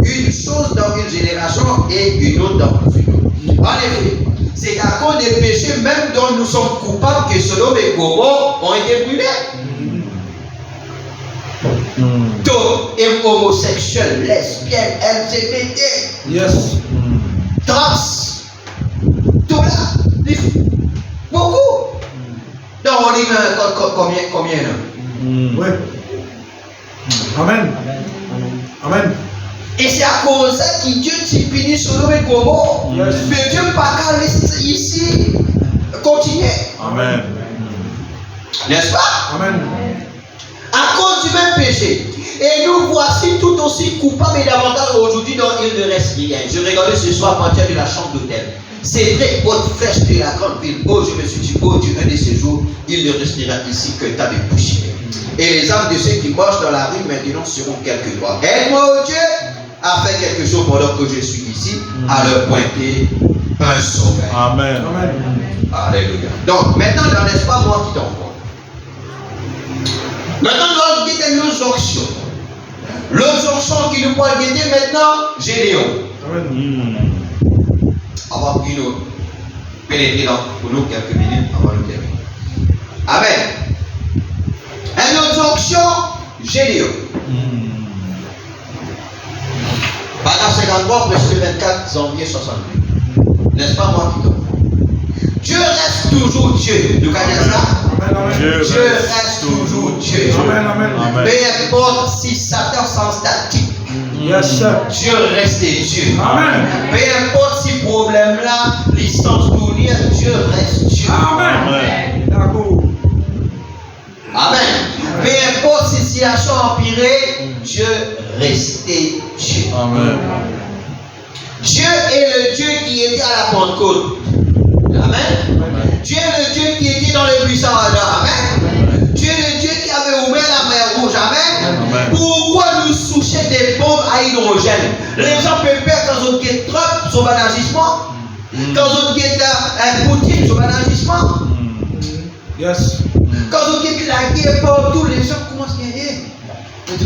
une chose dans une génération et une autre dans une autre. En effet, c'est à cause des péchés même dont nous sommes coupables que Sodome et Gomorrhe ont été brûlés. Tout est homosexuel, lesbienne, LGBT, Yes. trans, tout là, beaucoup. Donc on dit combien là? Oui. Amen. Amen. Et c'est à cause de ça que Dieu t'y punit sur le comment. Yes. Mais Dieu pas qu'à rester ici, continuer. Amen. N'est-ce pas? Amen. À cause du même péché. Et nous voici tout aussi coupables et davantage aujourd'hui dont il ne reste rien. Je regardais ce soir à partir de la chambre d'hôtel. C'est vrai, haute flèche de la grande ville. Oh, je me suis dit, oh Dieu, un de ces jours, il ne restera ici que tas de poussière. Et les âmes de ceux qui marchent dans la rue maintenant seront quelque part. Aide-moi, oh Dieu, à faire quelque chose pendant que je suis ici, à leur pointer un sauveur. Amen. Amen. Alléluia. Donc, maintenant, n'est-ce pas moi qui t'envoie? Maintenant, nous allons guider nos onctions. L'autre onction qui nous pourra guider maintenant, Gédéon. Amen. Avant qu'il nous pénétre pour nous quelques minutes avant de terminer. Amen. Un autre onction, Gédéon. Paragraphe 53, verset 24 janvier 62. N'est-ce pas moi qui t'envoie? Dieu reste toujours Dieu. Nous connaissons ça? Amen. Amen. Dieu reste toujours Dieu. Amen. Amen. Amen. Peu importe si Satan s'enstatique, Yes, sir. Dieu reste Dieu. Amen. Peu importe si problème là, licence tournée, Dieu reste Dieu. Amen. D'accord. Amen. Peu importe si situation empirée, Dieu reste Dieu. Amen. Dieu est le Dieu qui était à la Pentecôte. Amen. Dieu est le Dieu qui était dans le buisson ardent. Amen. Dieu est le Dieu qui avait ouvert la mer rouge. Amen. Amen. Pourquoi nous soucher des bombes à hydrogène? Les gens peuvent faire quand on get Trump sur l'agissement, quand on get Poutine sur l'agissement, Yes. quand on get la guerre partout, les gens commencent à gagner. Tu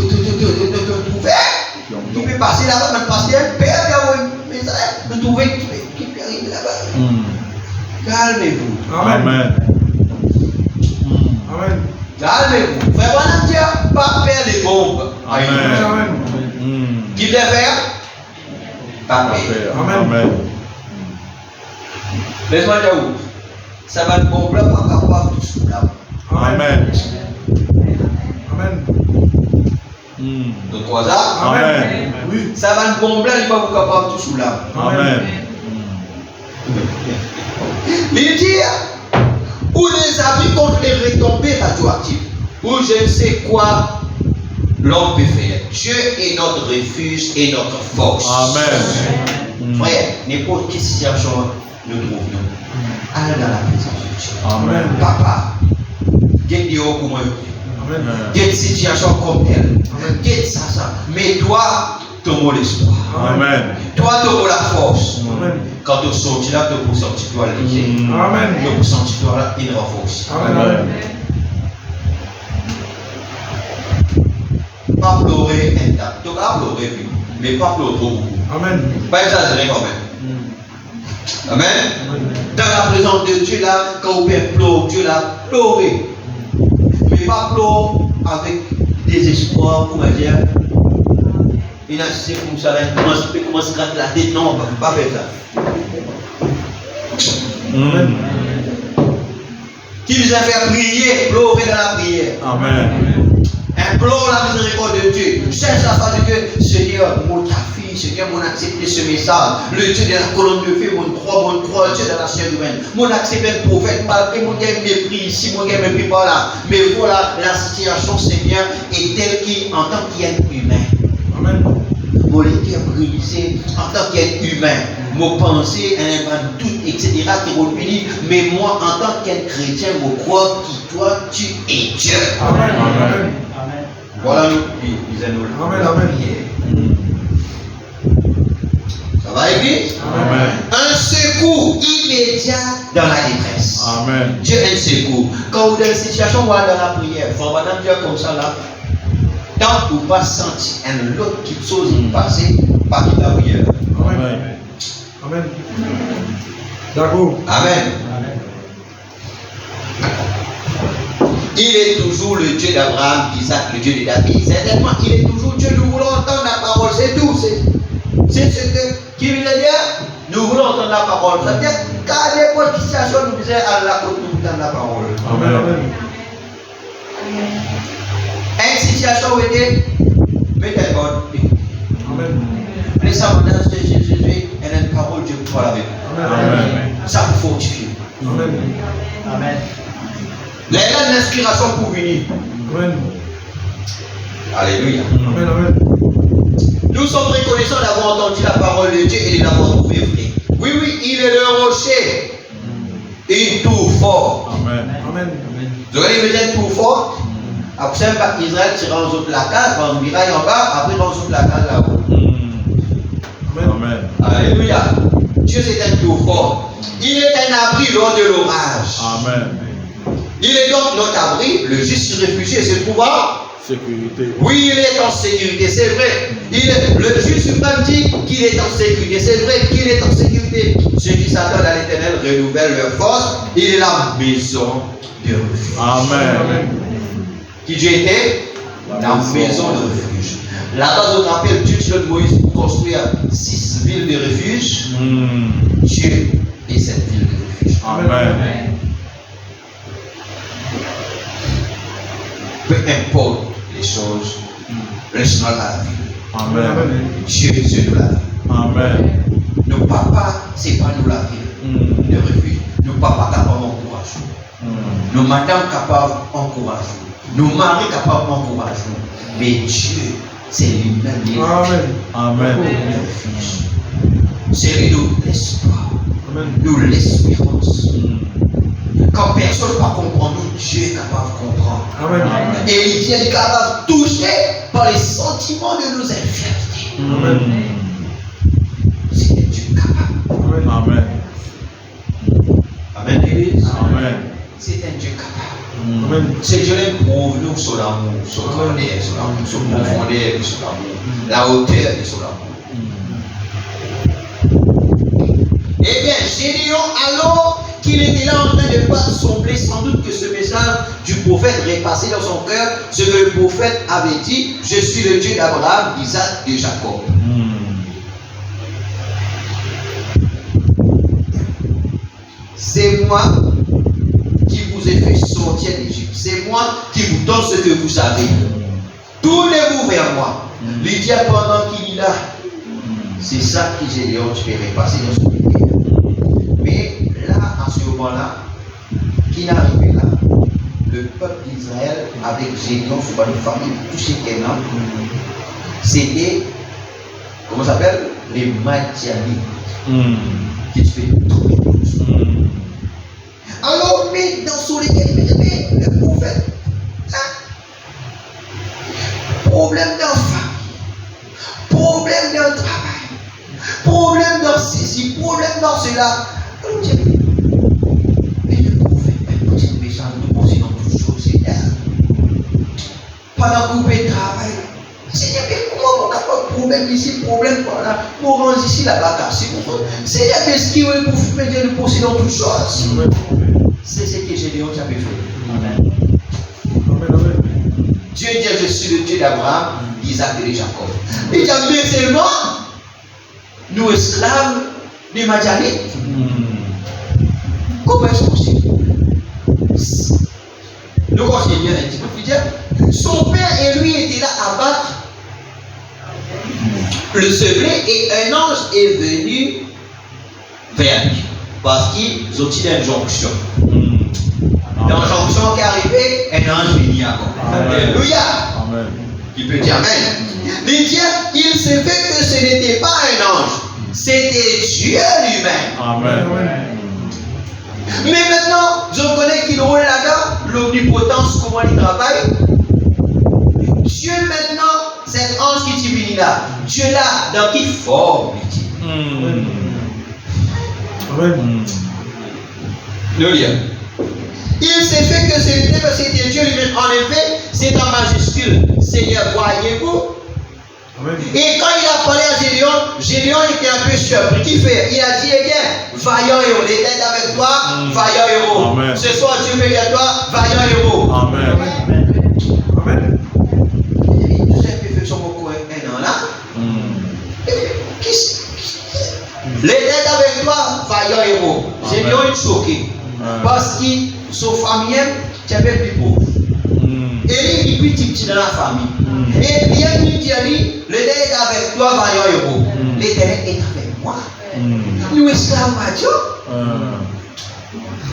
peux passer là-bas, même passer un père, vous trouvez qui peut arriver là-bas. Calmez-vous. Amen. Amen. Amen. Calmez-vous. Frère, on a dit pas faire les bombes. Amen. Amen. Qui devait faire? Pas faire. Amen. Laisse-moi dire où. Ça va être bon, là, pas capable tout sous là. Amen. Amen. Donc, quoi ça? Amen. Oui. Ça va être bon, là, il va vous capable tout sous là. Amen. Il dit, ou les abris contre les retombées radioactives, ou je ne sais quoi l'homme peut faire. Dieu est notre refuge et notre force. Amen. Frère, n'importe quelle situation nous trouvons, allez dans la présence de Dieu. Amen. Papa, get Dieu pour moi. Amen. Get situation comme telle. Get ça. Mais toi, tu as l'espoir. Amen. Toi, tu as la force. Amen. Quand tu sortis là, tu peux sortir toi léger. Amen. Tu peux sortir toi là, il renforce. Amen. Pas pleurer intact. Tu vas pleurer, oui, mais pas pleurer trop beaucoup. Amen. Pas exagérer quand même. Amen. Dans la présence de Dieu là, quand vous pleure, Dieu là, pleurer. Mais pas pleurer avec désespoir, comment dire. Il a assez comme ça, il commence à gratter la tête. Non, on ne peut pas faire ça. Qui nous a fait prier, pleurer dans la prière. Amen. Implore la miséricorde de Dieu. Cherche la face de Dieu. Seigneur, mon ta fille, Seigneur, mon accepté ce message. Le Dieu de la colonne de feu, mon croix, Dieu de la chair humaine. Mon accepté le prophète, malgré mon mépris ici, mon mépris par là. Mais voilà, la situation, Seigneur, est telle qu'en tant qu'être humain. Amen. Mon cœur brisé en tant qu'être humain. Mon pensée, un doute, etc. qui repunit. Mais moi, en tant qu'être chrétien, je crois que toi, tu es Dieu. Amen. Amen. Voilà nous disons Amen. Amen. Ça va, Église? Amen. Un secours immédiat dans la détresse. Amen. Dieu est un secours. Quand vous êtes dans une situation où vous êtes dans la prière, il faut madame Dieu comme ça là. Tant que vous ne pas sentir un autre qui chose passer, pas quitter la prière. Amen. Amen. D'accord. Amen. Il est toujours le Dieu d'Abraham, d'Isaac, le Dieu de David. Certainement, il est toujours Dieu. Nous voulons entendre la parole, c'est tout. C'est ce qui veut dire. Nous voulons entendre la parole. Ça veut dire qu'à l'époque de situation, nous disons à la côte, nous entendons la parole. Amen. Amen. Une situation où était, mettez bon. Amen. Les samandas de Jésus et une parole de Dieu pour la vie. Amen. Ça vous fortifie. Amen. Amen. Là, il y a une inspiration pour venir. Amen. Alléluia. Amen. Amen. Nous sommes reconnaissants d'avoir entendu la parole de Dieu et de l'avoir trouvé vrai. Oui, oui, il est le rocher. Et tout fort. Amen. Amen. Vous allez me dire tout fort. Après ça, Israël tira aux autres la case, dans le mirail en bas, après dans autres la case là-haut. Amen. Alléluia. Dieu c'est un tout fort. Il est un abri lors de l'orage. Amen. Il est donc notre abri, le juste réfugié se trouvant. Sécurité. Oui, il est en sécurité, c'est vrai. Le juste suprême dit qu'il est en sécurité, c'est vrai qu'il est en sécurité. Ceux qui s'attendent à l'Éternel renouvellent leur force. Il est la maison de refuge. Amen. Qui Dieu était la maison de refuge. Là-bas, on appelle Dieu de Moïse pour construire 6 villes de refuge. Dieu est cette ville de refuge. Amen. Peu importe les choses, restons dans la ville. Amen. Dieu est Dieu de la ville. Amen. Nos papas, ce n'est pas nous la ville de refuge. Nos papas capables d'encourager. Nos madames capables d'encourager. Nos maris capables d'encourager. Mais Dieu, c'est lui-même le Amen. Amen. refuge. C'est lui nous l'espoir, Amen. nous l'espérance. Quand personne ne va comprendre, Dieu est capable de comprendre. Amen. Et il est capable de toucher par les sentiments de nos infirmités. Amen. C'est un Dieu capable. Amen. Amen, Église. Amen. C'est un Dieu capable. Amen. C'est Dieu qui prouve nous son amour, son grandeur, son amour, son profondeur de son amour, la hauteur de son amour. Eh bien, Gédéon, alors qu'il était là en train de battre son blé, sans doute que ce message du prophète repassait dans son cœur, ce que le prophète avait dit: je suis le Dieu d'Abraham, d'Isaac et de Jacob. C'est moi qui vous ai fait sortir d'Égypte. C'est moi qui vous donne ce que vous savez. Tournez-vous vers moi. Il dit pendant qu'il est là. C'est ça que Gédéon fait passer dans son cœur. Mais là, à ce moment-là, qui est arrivé là, le peuple d'Israël avec Gédéon, c'est pas une famille, tout ce qu'il y a, c'était, comment ça s'appelle? Les Madianites. Qui se fait tout. Alors, mais dans son lesquels le prophète, problème d'un famille, problème d'un travail, problème dans ceci, problème dans cela. Mais le prophète, même quand il méchant, nous pensons dans toutes choses, Seigneur. Pendant qu'on fait travail, Seigneur, mais comment on capable de problème ici, problème par là, pour rendre ici là-bas, Seigneur, mais ce qui veut pour faire Dieu de penser dans toutes choses. C'est ce que Gédéon avait fait. Amen. Amen. Dieu dit: je suis le Dieu d'Abraham, d'Isaac et de Jacob. Il dit: mais seulement nous esclaves des Madianites. Comment est-ce possible? Nous continuons un petit peu plus tard. Son père et lui étaient là à battre le sevré et un ange est venu vers lui parce qu'ils ont eu une jonction. L'injonction qui est arrivée, un ange vient. Alléluia. Amen. Il peut dire Amen. Il s'est fait que ce n'était pas un ange, c'était Dieu lui-même. Amen. Mais maintenant, je connais qu'il roule là-dedans, l'omnipotence, comment il travaille. Dieu maintenant, cet ange qui t'y vient là, Dieu là, dans quelle forme il Amen. Alléluia. Il s'est fait que c'était parce que c'était Dieu lui-même. En effet, c'est en majuscule. Seigneur, voyez-vous? Amen. Et quand il a parlé à Gédéon, Gédéon était un peu surpris. Qu'il fait? Il a dit: eh bien, vaillant héros, l'Éternel avec toi, vaillant héros. Amen. Ce soir, Dieu veut dire toi, vaillant héros. Amen. est choqué. Parce que son famille, c'est un peu plus pauvre. Et il est petit dans la famille. Et bien, il dit, l'Éternel est avec toi, vaillant héros. L'Éternel est avec moi. Nous esclaves à Dieu.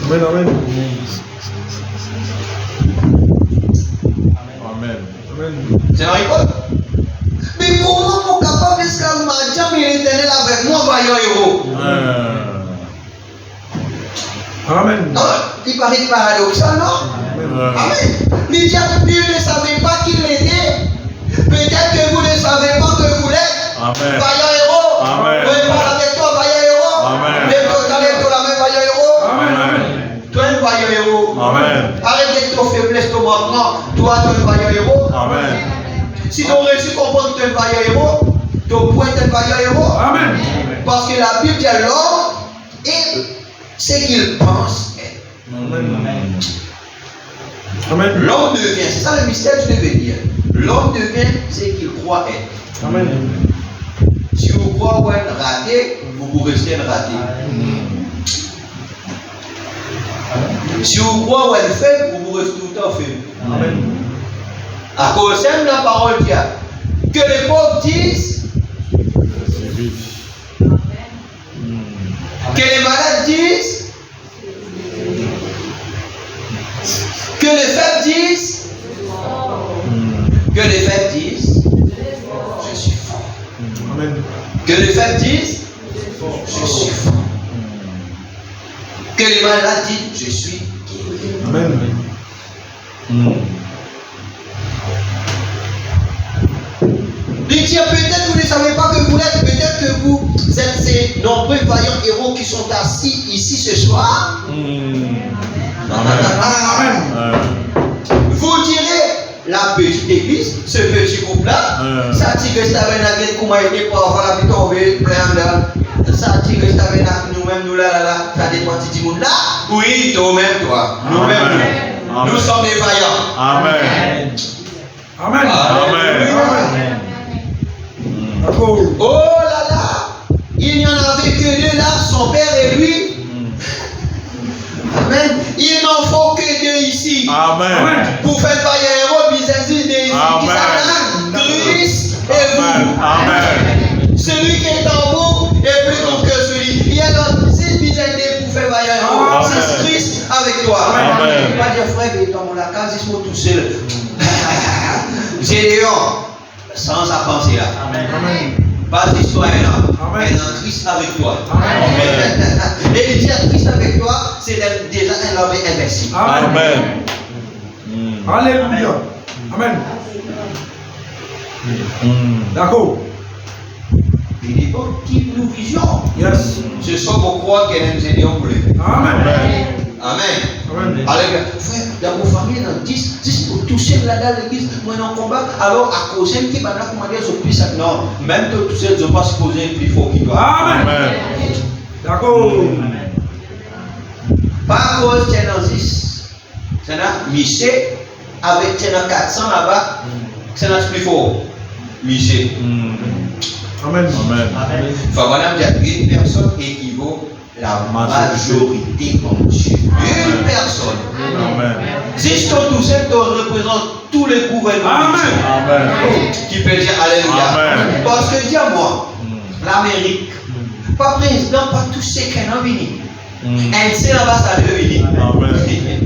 Amen, amen. Amen. Amen. C'est un récolte. Mais comment on est capable d'esclaves à Dieu, mais l'Éternel avec moi, vaillant héros? Amen. Non, il paraît paradoxal, non? Amen. Il dit, il ne savait pas qu'il l'était. Peut-être que vous ne savez pas que vous l'êtes. Amen. Vaillant héros. Amen. Oui, parle avec toi, vaillant héros. Amen. Lève-toi avec toi la main, vaillant héros. Amen. Toi, un vaillant héros. Amen. Arrête d'être ton faiblesse, ton manquement. Toi, tu es un vaillant héros. Amen. Si tu as réussi à comprendre que tu es un vaillant héros, ton point est un vaillant héros. Amen. Parce que la Bible dit l'homme et ce qu'il pense être. Amen. Amen. L'homme devient, c'est ça le mystère du devenir. L'homme devient ce qu'il croit être. Amen. Si vous croyez être raté, vous restez raté. Si vous croyez être faible, vous restez tout le temps faible. Amen. À cause de la parole dit que les pauvres disent, C'est riche. que les malades disent, que les faibles disent, que les faibles disent, je suis fort. Amen. Que les faibles disent, je suis fort. Que les malades disent, je suis guéri. Amen. Il dit, peut-être vous ne savez pas que vous l'êtes, peut-être que vous êtes ces nombreux vaillants héros qui sont assis ici ce soir. Amen. Vous direz, la petite église, ce petit groupe-là, ça tire que ça avait un comment il est pour avoir la vie tombée, plein de ça tire que ça avait nous-mêmes, nous là, ça dépend de tout monde là. Oui, toi-même, toi. Nous-mêmes, nous sommes des vaillants. Amen. Amen. Amen. D'accord. Oh là là, il n'y en avait que deux là, son père et lui. Amen. Il n'en faut que deux ici. Amen. Pour faire vaillant héros, Byzantin, des Christ et vous. Amen. Celui qui est en vous est plus grand que celui. Il y a notre Byzantin pour faire vaillant héros. C'est Christ avec toi. Amen. Pas dire frère, mais dans la case, ils sont tout seuls. Gédéon, sans sa pensée là. Amen. Pas d'histoire là. Amen. Mais un Christ avec toi. Amen. Et il dit un Christ avec toi, c'est déjà un homme invincible. Amen. Alléluia. Amen. D'accord. Il dit, oh, qui nous vision. Yes. Ce sont vos croix qu'elle aime Gédéon pour lui. Amen. Amen. Amen. Alléluia. Frère, dans vos familles, dans 10 pour toucher là-dedans l'église, moi en combat, alors à cause qui va là commander ce plus ça. Non, même tous ceux qui ne sont pas supposés plus fort qu'il doit. Amen. D'accord. Pas à cause de dans 10. C'est un Michel avec 400 là-bas, c'est un plus fort. Michel. Amen. Amen. Enfin, voilà, une personne équivaut la majorité en Dieu. Une personne. Amen. Si tout seul représente tous les gouvernements. Amen. Qui peut dire Alléluia. Amen. Parce que dis-moi, l'Amérique, pas président, pas tous ceux qui ont venu. Un seul ambassadeur venu. Amen.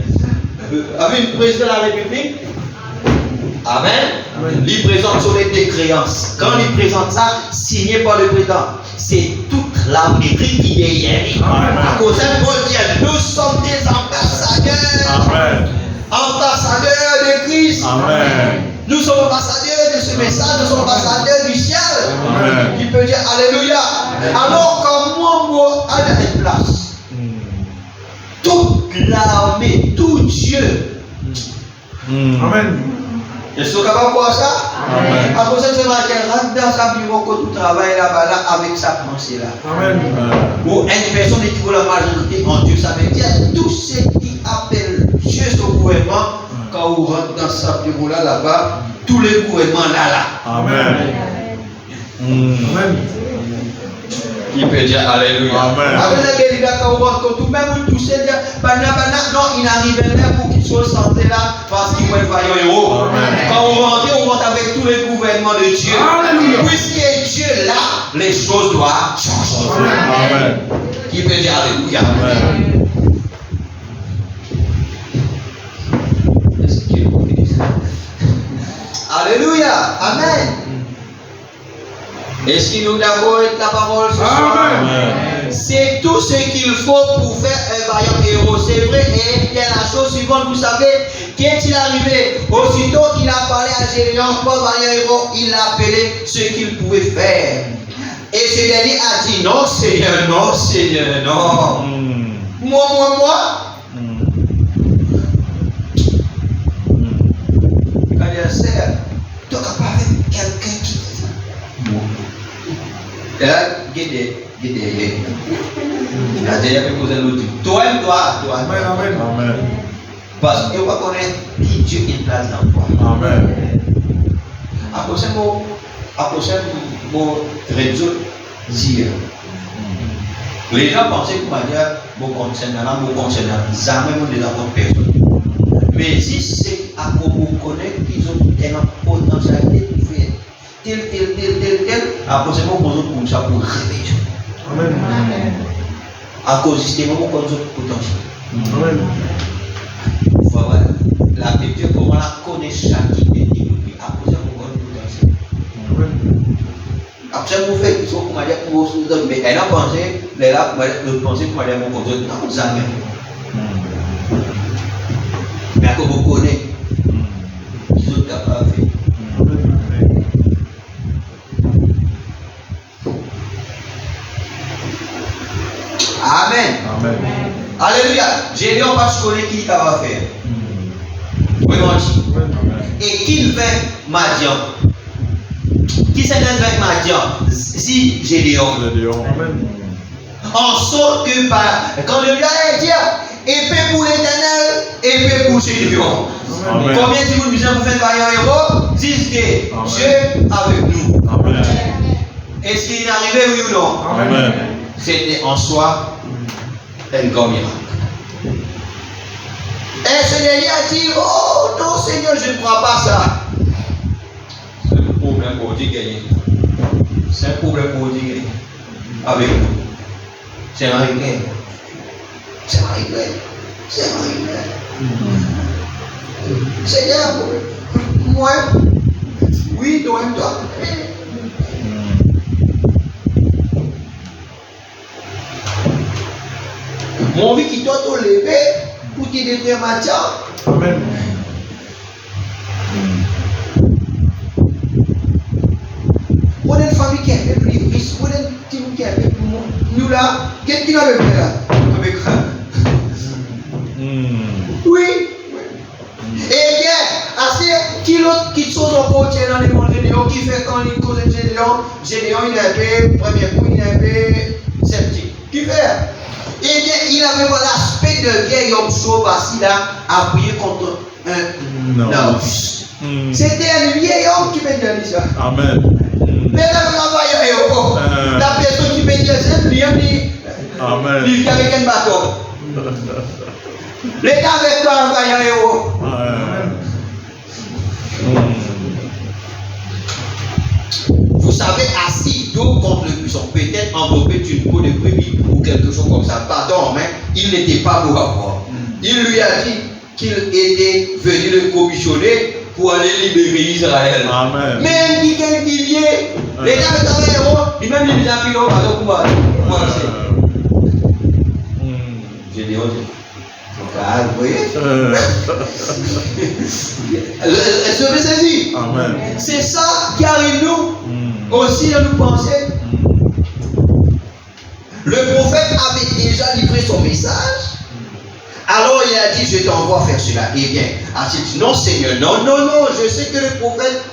Avec le président de la République. Amen. Il présente sur les décréances. Quand il présente ça, signé par le président, c'est toute l'Amérique qui est hier. À cause de Paul dit, nous sommes des ambassadeurs. Amen. Ambassadeurs de Christ. Amen. Nous sommes ambassadeurs de ce message, nous sommes ambassadeurs du ciel. Amen. Qui peut dire Alléluia. Alors quand moi, à la place, toute l'armée, tout Dieu. Amen. Est-ce que vous capable de voir ça? Amen. À cause de ce matin, rentre dans sa bureau que tu travailles là-bas là, avec sa pensée là. Amen. Ou une personne qui vaut la majorité en Dieu, ça veut dire tous ceux qui appellent Dieu son gouvernement, quand vous rentrez dans sa bureau là, là-bas, tous les gouvernements là. Amen. Amen. Qui peut dire Alléluia. Amen. Avec la guérison, quand tout même vous touchez, non, il arrive là pour qu'il soit santé là, parce qu'il va être vaillant héros. Quand on rentre, on rentre avec tous les gouvernements de Dieu. Alléluia. Puisqu'il est Dieu là, les choses doivent changer. Amen. Qui peut dire Alléluia. Amen. Alléluia. Amen. Est-ce qu'il nous d'accord avec la parole ce soir? Amen. C'est tout ce qu'il faut pour faire un vaillant héros. C'est vrai. Et il y a la chose suivante, vous savez, qu'est-il arrivé? Aussitôt qu'il a parlé à Gédéon, pas vaillant héros, il a appelé ce qu'il pouvait faire. Et ce dernier a dit non, Seigneur, non, Seigneur, non. Moi. Quand il y a un serre, tu n'as pas avec quelqu'un qui fait ça. Et là, guédé. La dernière fois que vous toi. Amen. Amen. Amen. Parce que va connaître qui Dieu est place dans toi. Amen. Après ça, mon réseau dire. Les gens pensaient que ma dire, mon concernant, jamais mon désaccord personne. Mais si c'est à quoi vous connaissez qu'ils ont un potentialité de faire tel, après c'est mon comme ça pour réveiller. Amen. À cause du système, mon potentiel. Amen. Voilà. La Bible, comment la connaît chaque individu. Après ça, mon potentiel. Amen. Après, vous faites des choses comme dire pour vous, mais elle a pensé, elle a pensé pour aller à mon contrôle. Non, jamais. Mais à quoi vous connaissez, ils sont capables de faire. Amen. Amen. Alléluia. Gédéon pas se connaît qui va faire. Vraiment dit. Et qu'il vainque Madian. Qui s'est vaincu Madian? Si Gédéon. Amen. En sorte que quand le gars est dit, épée pour l'éternel, épée pour Gédéon. Amen. Combien de vous disent vous faites vaillant héros? Disent que Dieu avec nous. Amen. Est-ce qu'il est arrivé, oui ou non? Amen. C'était en soi un grand miracle. Et ce dernier a dit, oh non Seigneur, je ne crois pas ça. C'est un problème pour dire gagner. C'est un problème pour dire gagner. Avec nous. C'est un réglé. Seigneur, moi, oui, toi. Mon vie qui doit te lever pour te détruire Madia. Amen. On est une famille qui est un peu plus riche, on est une team qui est un peu plus moins. Nous là, qu'est-ce qu'il avait fait là? Avec oui. Et bien, assez qui sont encore dans les mondes Gédéon, qui fait quand il cause Gédéon, il est un peu, premier coup, il est un peu sceptique. Qui fait? Eh bien, il avait l'aspect de vieil homme sauve assis là, appuyé contre un arbuste. C'était un vieil homme qui m'a dit ça. Amen. Mais la personne qui m'a dit ça, c'est lui, Amen. lui avec un bâton. L'État avec toi, un vaillant héros. Vous savez, assis dos contre le buisson, peut-être enveloppé d'une peau de brebis ou quelque chose comme ça. Pardon, mais il n'était pas beau à voir. Il lui a dit qu'il était venu le commissionner pour aller libérer Israël. Amen. Même qui vient, l'État avec un héros, il même les a pris au bateau pour moi. J'ai dit, vous voyez? Est-ce que vous saisi? Amen. C'est ça qui arrive nous aussi à nous penser. Le prophète avait déjà livré son message. Alors il a dit, je t'envoie faire cela. Eh bien, Achille dit, non Seigneur, non, je sais que le prophète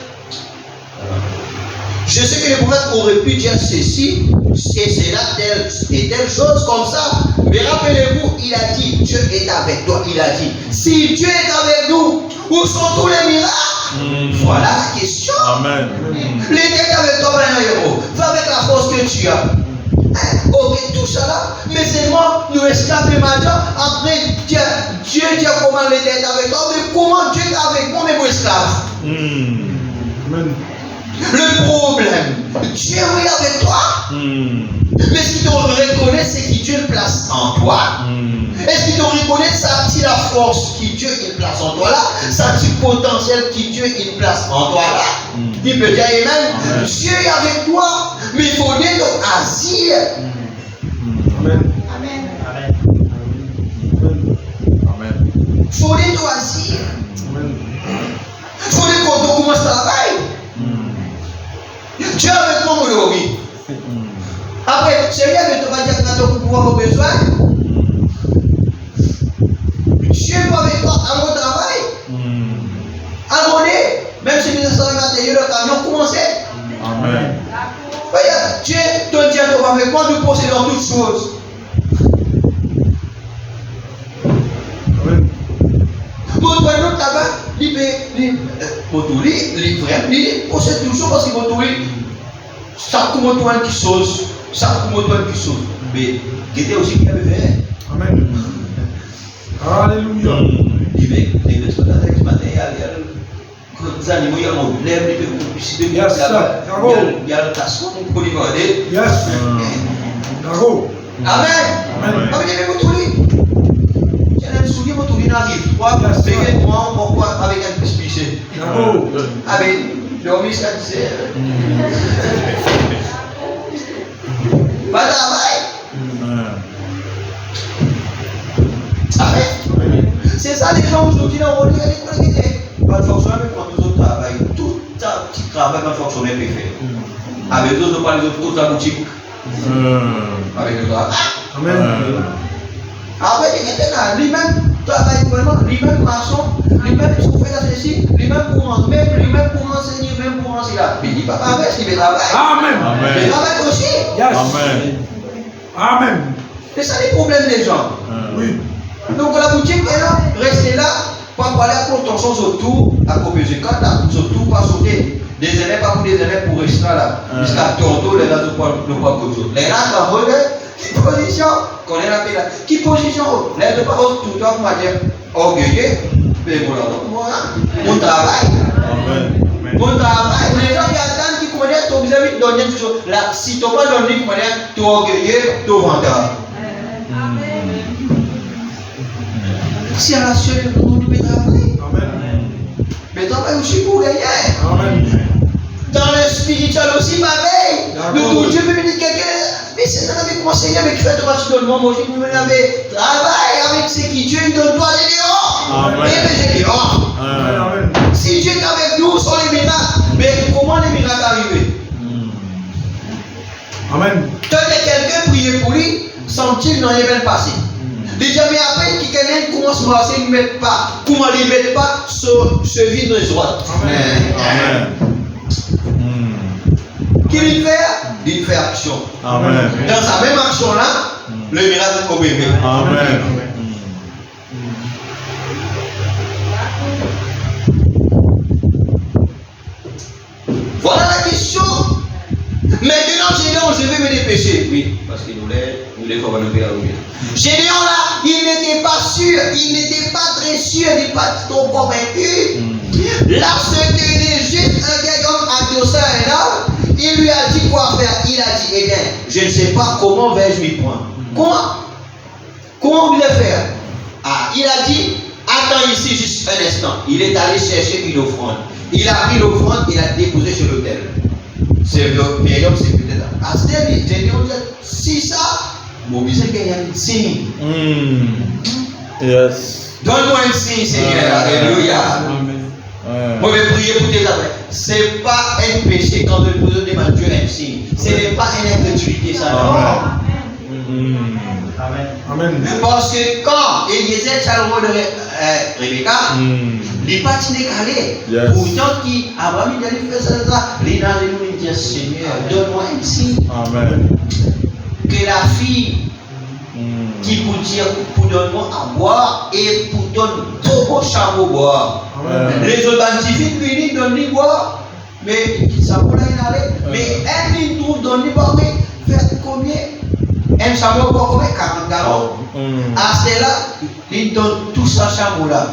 aurait pu dire ceci, et cela, telle chose comme ça. Mais rappelez-vous, il a dit, Dieu est avec toi. Il a dit, si Dieu est avec nous, où sont tous les miracles? Voilà la question. Amen. L'État est avec toi, un héros. Va avec la force que tu as. Ok, tout ça là, mais seulement nous esclaves le matin, après Dieu dit comment il était avec toi, mais comment Dieu est avec moi, mais moi esclave. Amen. Le problème, Dieu est avec toi, mais si tu reconnais ce que Dieu place en toi, est-ce que tu reconnais ça, c'est la force que Dieu il place en toi là, ça c'est le potentiel que Dieu il place en toi là. Il peut dire Amen. Dieu est avec toi, mais il faut donner ton asile. Amen. Amen. Amen. Il faut donner ton asile. Amen. Il faut donner quand on commence à travailler. Dieu est avec moi, mon lobby. Après, c'est rien que tu vas dire que tu vas pouvoir avoir besoin. Dieu est avec toi à mon travail. À mon nez, même si nous sommes matériaux, le camion commençait. Amen. Voyez, Dieu te dit avec moi, nous possédons toutes choses. Amen. Mon frère, nous là-bas, il possède toujours parce que ça commence à quelque chose. Ça commence à quelque chose. Mais il était aussi bien fait. Amen. Alléluia. Il veut que ce matin, les animaux, il y a mon blême, il peut publicité. Il y a le tasson, on peut demander. Yes. Bravo. Amen. Amen. Amen. Il veut tout lui. J'ai un soulier, mon tourine arrive. Trois, moi, pourquoi avec un petit piché. Bravo. Amen. Le ministre disait. Pas de travail. Amen. C'est ça les gens aujourd'hui dans le monde, ils disent pas de fonctionnaire, mais quand nous autres travaillons, tout un petit travail quand le fonctionnaire peut faire. Avec eux, on parle des autres choses à boutique. Avec le travail. Amen. Après, il était là, lui-même travaille vraiment, lui-même maçon, lui-même il fait dans ceci, lui-même pour enseigner, lui-même pour enseigner, lui-même pour enseigner là. Mais il dit pas avec, il veut travailler. Amen. Il travaille aussi. Yes. Amen. Amen. C'est ça les problèmes des gens. Oui. Donc la boutique est là, restez là, pas parler à contention autour, à copier quand surtout pas sauter. Des élèves, pas pour des élèves pour rester là. Jusqu'à tantôt, les là, ne pas causer. Les là, quand vous qui position, qu'on est là, qui position, les deux pas tout le temps, on va dire, orgueilleux, mais voilà, mon travail. Mon travail, les gens qui attendent, qui connaissent, tu as besoin de donner toujours. Là, si tu n'as pas donné, tu es orgueilleux, tu es vendeur. Si à la seule, nous devons travailler. Amen. Mais travail aussi pour gagner. Amen. Dans le spirituel aussi, pareil. Nous, Dieu peut me dire quelqu'un, mais c'est ça avec conseiller, avec fait de match de moi, je me dis, travaille avec ce qui Dieu donne toi les dehors. Amen. Et bien, dehors. Amen. Si Dieu est avec nous, sont les miracles. Mais comment les miracles arrivent? Amen. Quand quelqu'un priait pour lui, sent-il dans les même passé. Déjà, mais après, qui quelqu'un commence à marcher, il ne met pas. Comment il ne met pas ce vide de droite. Amen. Qu'il fait? Il fait action. Amen. Dans sa même action-là, le miracle est obéi. Amen. Voilà la question. Maintenant, je vais me dépêcher. Oui, parce que nous les faut le faire. Gédéon là, il n'était pas sûr, il n'était pas très sûr, il n'était pas trop convaincu. Lorsque juste un vieil homme adossé à un homme, il lui a dit quoi faire. Il a dit, eh bien, je ne sais pas comment vais-je m'y prendre. Comment vous voulez faire? Ah, il a dit, attends ici juste un instant. Il est allé chercher une offrande. Il a pris l'offrande, il a déposé sur l'autel. C'est le vieil homme, c'est peut-être là. À ce dernier, Gédéon dit, si ça, mon bisou qu'il y a un signe. Yes. Donne-moi un signe, Seigneur. Alléluia. Moi, je vais prier pour tes affaires. Ce n'est pas un péché quand je vous demande Dieu un signe. Ce n'est pas une incrédulité, ça. Amen. Amen. Parce que quand Eliezer Chalmo de Rebecca, les patinés calés, Yes. pourtant qui Abraham il a fait ça, il a dit Seigneur, donne-moi un signe. Amen. Que la fille qui pour dire pour donner à boire et pour donner tout au chameau boire. Amen. Les autres scientifiques lui donnent boire, mais ça peut aller. Mais elle lui trouve donner boire, mais fait combien? Un chameau pour combien? 40 gallons. À cela, il donne tout ça chameau là.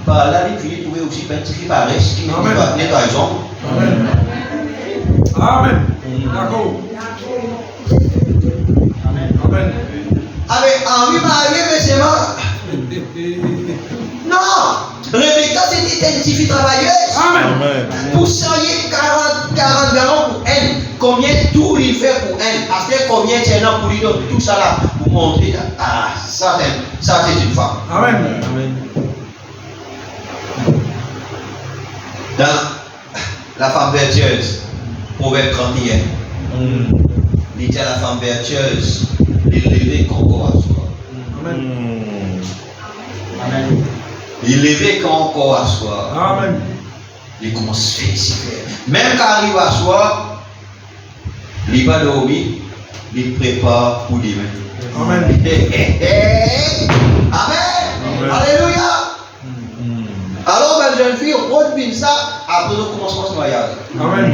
Par là, il finit pour aussi petit par reste qui nettoyation. Amen. Amen. D'accord. Amen. Avec Henri Marie, mais c'est mort. Non! Rebecca, c'était une petite travailleuse. Amen. Pour soigner 40 gallons pour elle. Combien tout il fait pour elle? Après combien c'est là pour lui donner tout ça là pour montrer. Ah, ça c'est une femme. Amen. Dans la femme vertueuse, Proverbe 31. Il dit à la femme vertueuse, il levait quand on à soi. Amen. Il levait quand on à soi. Amen. Il commence à féliciter. Même quand il arrive à soi, il va dormir, il prépare pour demain. Amen. Amen. Alléluia. Alors, ma jeune fille, on revient ça après le commencement du mariage. Amen.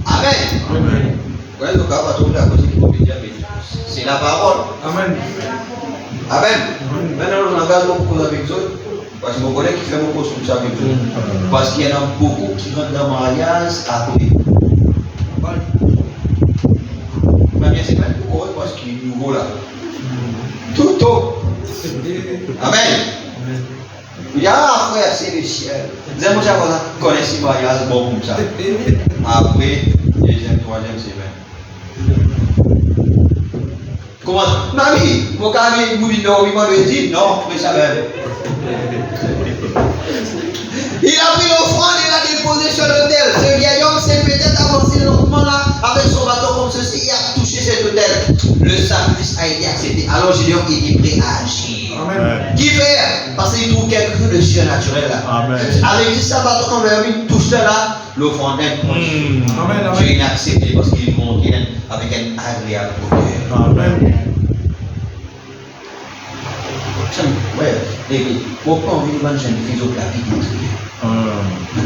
Amen. Ouais, le gars va trouver la cause qui peut dire, mais c'est la parole. Amen. Amen. Maintenant, on engage beaucoup de choses avec eux. Parce que mon collègue qui fait beaucoup de choses avec eux. Parce qu'il y en a beaucoup qui rentrent dans le mariage à côté. Mais bien, c'est même pourquoi parce qu'il est nouveau là. Tout tôt. Amen. Il y a un frère, c'est le ciel. Deuxième fois, on connaît ce mariage, bon comme ça. Après, deuxième, troisième, c'est même. Comment? Mamie, mon gars, il m'a dit non, mais ça va. Il a pris l'offrande et l'a déposé sur l'autel. Ce vieil homme s'est peut-être avancé lentement là avec son bâton comme ceci et a touché cet autel. Le sacrifice a été accepté. Alors Gédéon était prêt à agir. Amen. Qui fait? Parce qu'il trouve quelque chose de surnaturel là. Amen. Avec juste sa bâton comme une touche là, l'offrande est Amen. Dieu l'a accepté parce qu'il montait avec un agréable odeur. Amen. Ouais, pourquoi on vit devant une jeune fille qui a la vie de Dieu?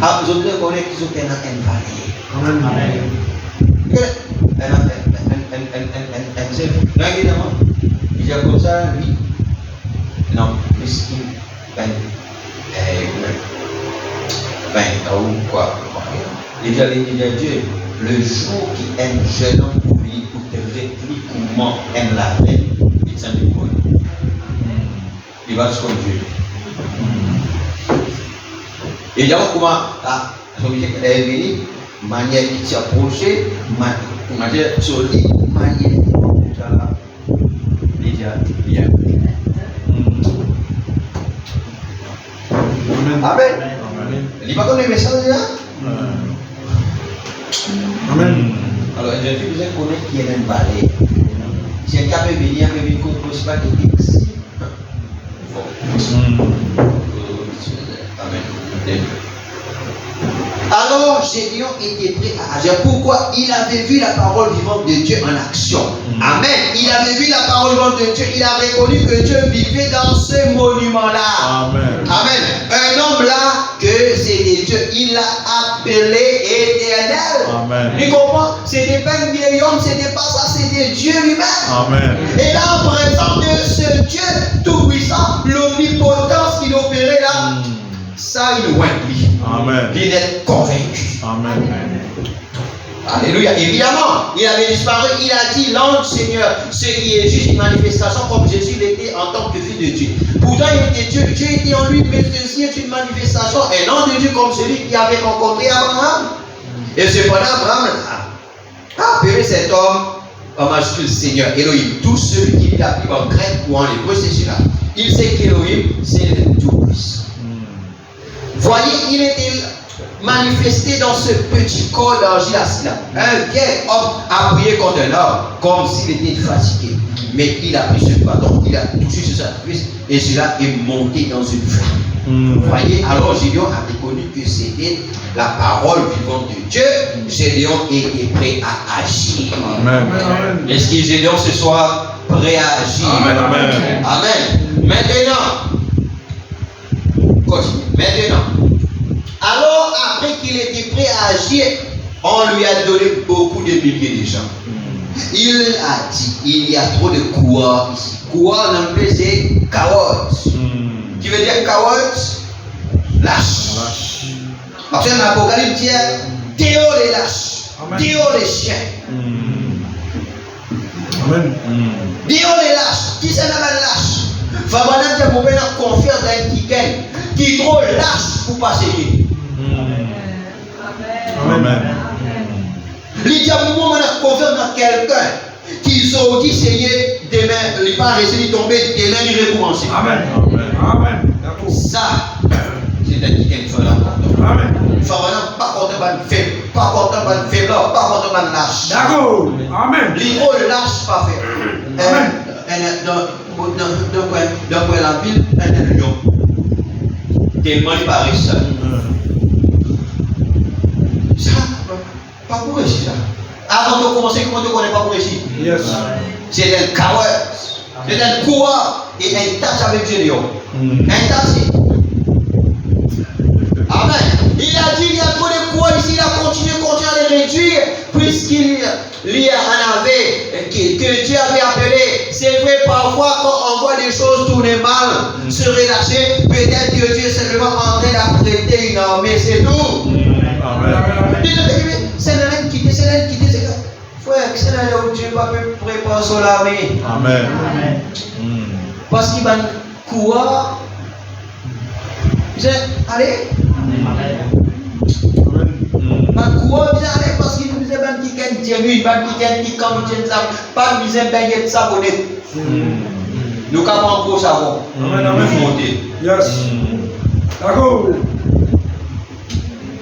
Ah, vous avez connaissez qu'ils ont un vallée. Amen. Il y a comme ça, lui. Non, puisqu'il ou quoi? Il dit à Dieu, le jour qui aime jeune homme pour lui, pour te répliquer comment aime la paix, il s'en découle. Il va se conduire. Et là, comment elle est venue, manière qui s'est approchée, manière solide, manière qui est là. Déjà, bien. Amen. Il n'y a pas comme les messages là. Amen. Alors, je vais vous connaître qui est un balai. Si un cap est venu, il peut venir contre ce pas de texte. Amen. Alors Gédéon était prêt à agir. Pourquoi? Il avait vu la parole vivante de Dieu en action. Amen. Il avait vu la parole vivante de Dieu. Il a reconnu que Dieu vivait dans ce monument-là. Amen. Amen. Un homme là, que c'était Dieu. Il l'a appelé éternel. Amen. Tu comprends? C'était pas un vieil homme, c'était pas ça, c'était Dieu lui-même. Amen. Et là, en présence de ce Dieu tout-puissant, l'omnipotence qu'il opérait là, ça il loin de lui. Amen. Il est convaincu. Amen. Alléluia. Évidemment, il avait disparu. Il a dit, l'ange Seigneur, ce qui est juste une manifestation comme Jésus l'était en tant que fils de Dieu. Pourtant, il était Dieu. Dieu était en lui, mais ceci est une manifestation. Un nom de Dieu comme celui qui avait rencontré Abraham. Et cependant, Abraham a appelé cet homme en majuscule Seigneur, Elohim. Tout celui qui l'a appris en grec ou en hébreu, c'est celui-là. Il sait qu'Elohim, c'est le Tout-Puissant. Voyez, il était manifesté dans ce petit corps d'argile assis là. Un vieil homme appuyé contre un arbre, comme s'il était fatigué. Mais il a pris ce bâton, il a touché sur sa cuisse, et cela est monté dans une flamme. Voyez, alors Gédéon a reconnu que c'était la parole vivante de Dieu. Gédéon était prêt à agir. Amen. Est-ce que Gédéon ce soir prêt à agir? Amen. Amen. Maintenant, continue. Maintenant, Alors, après qu'il était prêt à agir, on lui a donné beaucoup de milliers de gens. Il a dit, il y a trop de coureurs ici. Coureurs en anglais, c'est cowards. Qui veut dire cowards? Lâche. Parce que dans l'Apocalypse, dit dehors les lâches, dehors les chiens. Amen. Dehors les lâches. Qui c'est la lâche? Fabrana dit pour faire confiance dans quelqu'un qui est trop lâche pour passer. Amen. Il dit à un moment de confiance dans quelqu'un qui sortit essayer demain, il va rester tomber, demain il recommencer. Amen. Amen. D'accord. Ça, c'est quelqu'un qui fait l'important. Amen. Fabrana pas content de faible, pas content de faibleur, pas content de lâche. D'accord. Amen. L'hydro lâche pas faire. Dans la ville, un lion. Tellement il paraît ça. Ça, pas pour réussir ça. Avant de commencer, comment tu connais pas pour réussir? Yes. C'est un coward. C'est un coureur et un tâche avec Dieu. Un tâche. Amen. Il a dit il y a trop de coureurs ici, il a continué à les réduire, puisqu'il y en avait que Dieu avait appelé. C'est vrai, parfois quand on voit des choses tourner mal, se relâcher, peut-être que Dieu est simplement en train d'apprêter une armée, c'est tout. C'est l'un qui dit, frère, c'est l'un où Dieu va préparer son armée. Amen. Parce qu'il va courir. Allez. Allez, parce qu'il nous a dit qu'il y a une banque qui pas nous a baigné de savonner. Nous avons encore savon. Monter. Yes. D'accord.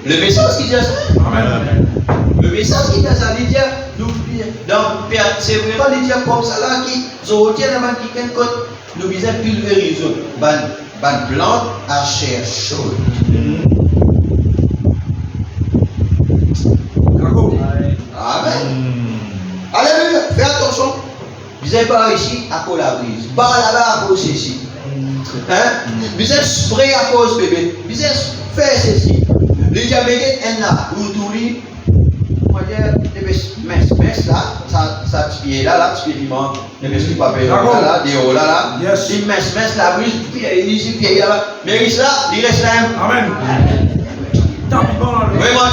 Le message qui dit ça. Amen. Le message qui dit ça, il dit donc c'est vraiment il dit comme ça là qui sortir dans banque qui nous besoin pulvériser ban plante à chair chaude. Amen. Alléluia. Fais attention. Vous êtes pas ici à cause de la brise. Pas là-bas à cause de ceci. Vous êtes spray à cause de bébé. Vous êtes fait ceci. Les diabétiques sont là. Vous tournez. Moi, je mets là. Ça pied là. Tu pied dimanche. Je mets ce papier là. Des hauts là. Il met la brise. Il pied là. Mais il là. Il reste là. Amen. Vraiment,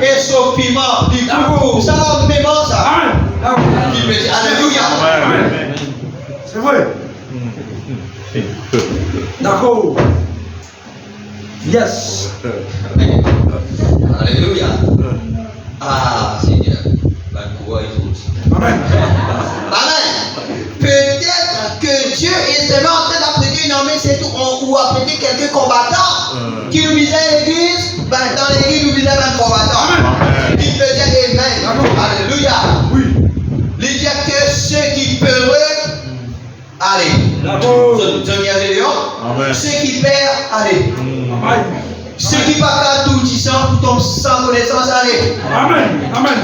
et son piment, du coup, ça va même ça. Il me dit Alléluia. Amen. C'est vrai. D'accord. Yes. Alléluia. Ah, Seigneur. La cour est aussi. Amen. Amen. Peut-être que Dieu est seulement en train d'apprêter une armée, c'est tout, ou apprêter quelques combattants qui nous disaient à l'église. Dans l'église, nous disons même combattants. Il peut dire Amen. Alléluia. Oui. Il dit que ceux qui peuvent, allez. Ceux qui perdent, allez. Ceux qui ne parlent pas tout disant, tout sans connaissance, allez. Amen. Amen.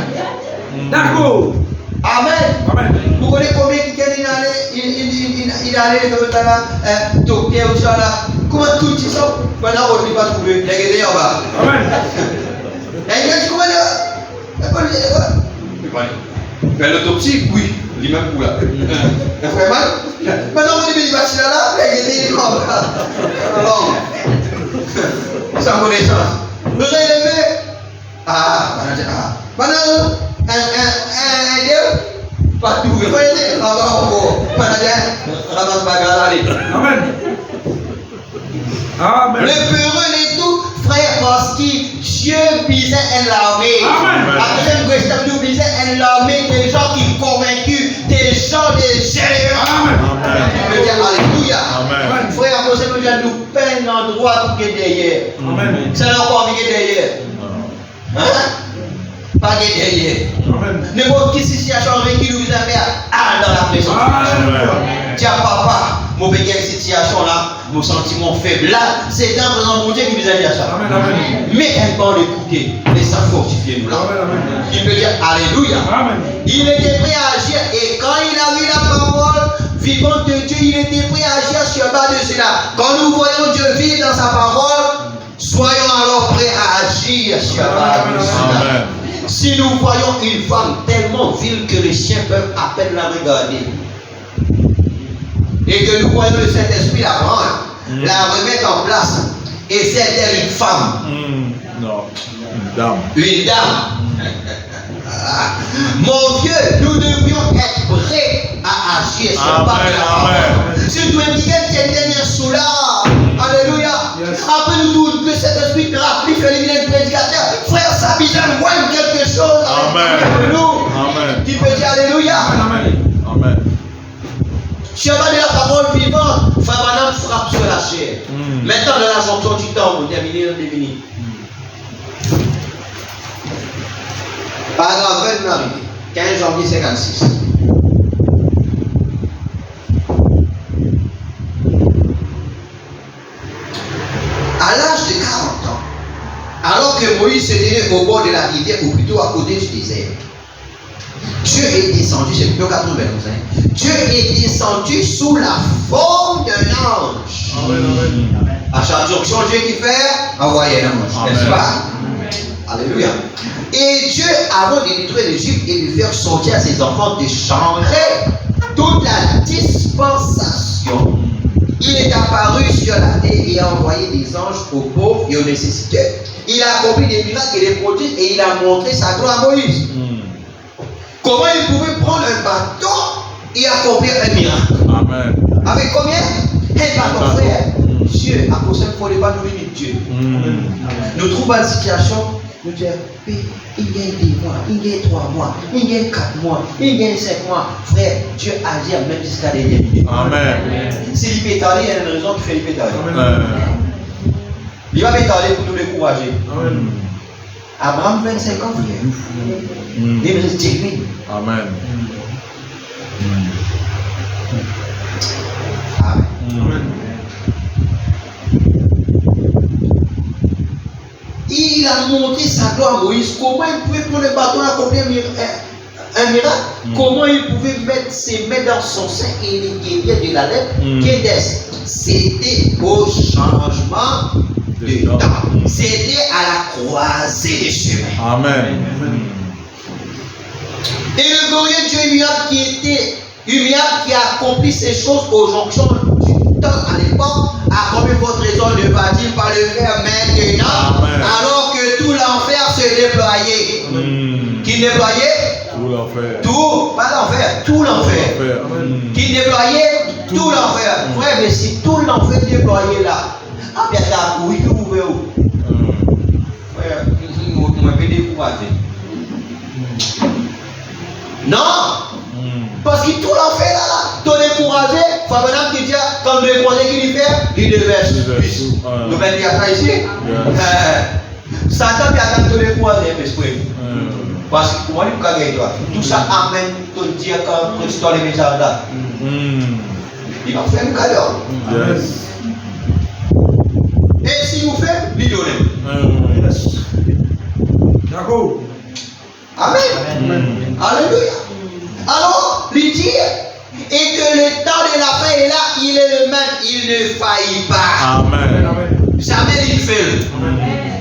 D'accord. Amen. Amen. Vous connaissez combien qui il allait dans la Tokyo ou ça là. Comment tout dit ça? Maintenant on ne peut pas trouver. Les gars en bas. Amen. Et il a dit comment faire l'autopsie, oui. Il même pour là. Maintenant on dit là, les gars en bas. Alors, sans connaissance. Vous relevez. Maintenant, un Dieu. Pas tout. Vous voyez, Amen. Amen. Le peureux et tout, frère, parce que Dieu visait l'armée. Après une question, nous visait l'armée des gens qui sont convaincus, des gens des généreux. Amen. Il veut dire Alléluia. Amen. Frère, après ça, nous disons, nous peine l'endroit pour que derrière. Amen. C'est encore qui derrière. Pas que derrière. Amen. N'importe quelle situation qui nous a fait dans la présence. Tiens, papa, mon béguin situation là, nos sentiments faibles. Là, c'est dans la présence de mon Dieu qui nous a dit ça. Amen. Amen. Mais elle va l'écouter et ça fortifie nous là. Il peut dire Alléluia. Amen. Il était prêt à agir et quand il a vu la parole vivante de Dieu, il était prêt à agir sur bas de cela. Quand nous voyons Dieu vivre dans sa parole, soyons alors prêts agir sur la vie. Amen. Si nous voyons une femme tellement vile que les chiens peuvent à peine la regarder, et que nous voyons le Saint-Esprit la prendre, la remettre en place, et c'est elle une femme. Non, une dame. Une dame. Mon vieux, nous devrions être prêts à agir sur la parole. Si tu es quelqu'un sous là, alléluia. Après nous tous, le Saint-Esprit te rappelle, fait le prédicateur. Frère, ça besoin de quelque chose. Amen. Amen. Tu peux dire alléluia. Amen. Chemin de la parole vivante, frère Madame frappe sur la chair. Maintenant, dans la jonction du temps, vous terminez, deviner. Paragraphe 20 arrivé, 15 janvier 56. À l'âge de 40 ans, alors que Moïse se tenait au bord de la rivière, ou plutôt à côté du désert, Dieu est descendu, c'est plutôt 92, hein? Dieu est descendu sous la forme d'un ange. Amen. À chaque jonction, Dieu qui fait envoyer un ange, n'est-ce pas? Alléluia. Et Dieu, avant de détruire l'Égypte et de faire sortir ses enfants, de changer toute la dispensation, il est apparu sur la terre et a envoyé des anges aux pauvres et aux nécessiteux. Il a accompli des miracles et des prodiges et il a montré sa gloire à Moïse. Comment il pouvait prendre un bâton et accomplir un miracle? Amen. Avec combien? Un bâton, frère. Dieu, à cause de ne pas nous limiter Dieu. Nous trouvons une situation, nous disons, il y a 10 mois, il y a 3 mois, il y a 4 mois, il y a 5 mois. Frère, Dieu agit même jusqu'à des minutes. Amen. S'il peut t'aller, il y a une raison qui fait qu'il peut t'aller. Il va t'aller pour nous décourager. Abraham, 25 ans, frère. Il me reste 10 000. Amen. Amen. Il a montré sa gloire à Moïse. Comment il pouvait prendre le bâton et accomplir un miracle? Comment il pouvait mettre ses mains dans son sein et les guérir de la lèpre? Qu'est-ce? C'était au changement de temps. C'était à la croisée des chemins. Amen. Et le glorieux Dieu humiliable qui a accompli ces choses aux jonctions du temps à l'époque, a accompli votre raison de bâtir par le faire maintenant. Amen. Alors que tout l'enfer se déployait. Qui déployait? Tout l'enfer. Tout, pas l'enfer, tout l'enfer. Qui déployait? Tout l'enfer. Frère, mais si tout l'enfer déployé là, ah bien là, oui, que vous voulez où? Frère, vous m'avez découragé. Non! Parce que tout l'enfer là, t'es découragé, frère madame qui dit, quand le découragé qui lui fait, il déverse. Nous venons dire ça ici. Satan qui a tout découragé, mais c'est parce que comment il peut gagner toi? Tout ça amène ton Dieu quand tu as les messages là. Il va faire un cadeau. Et si vous faites, lui donner. D'accord. Amen. Alléluia. Alors, lui dire, et que le temps de la fin est là, il est le même, il ne faillit pas. Amen. Jamais il fait.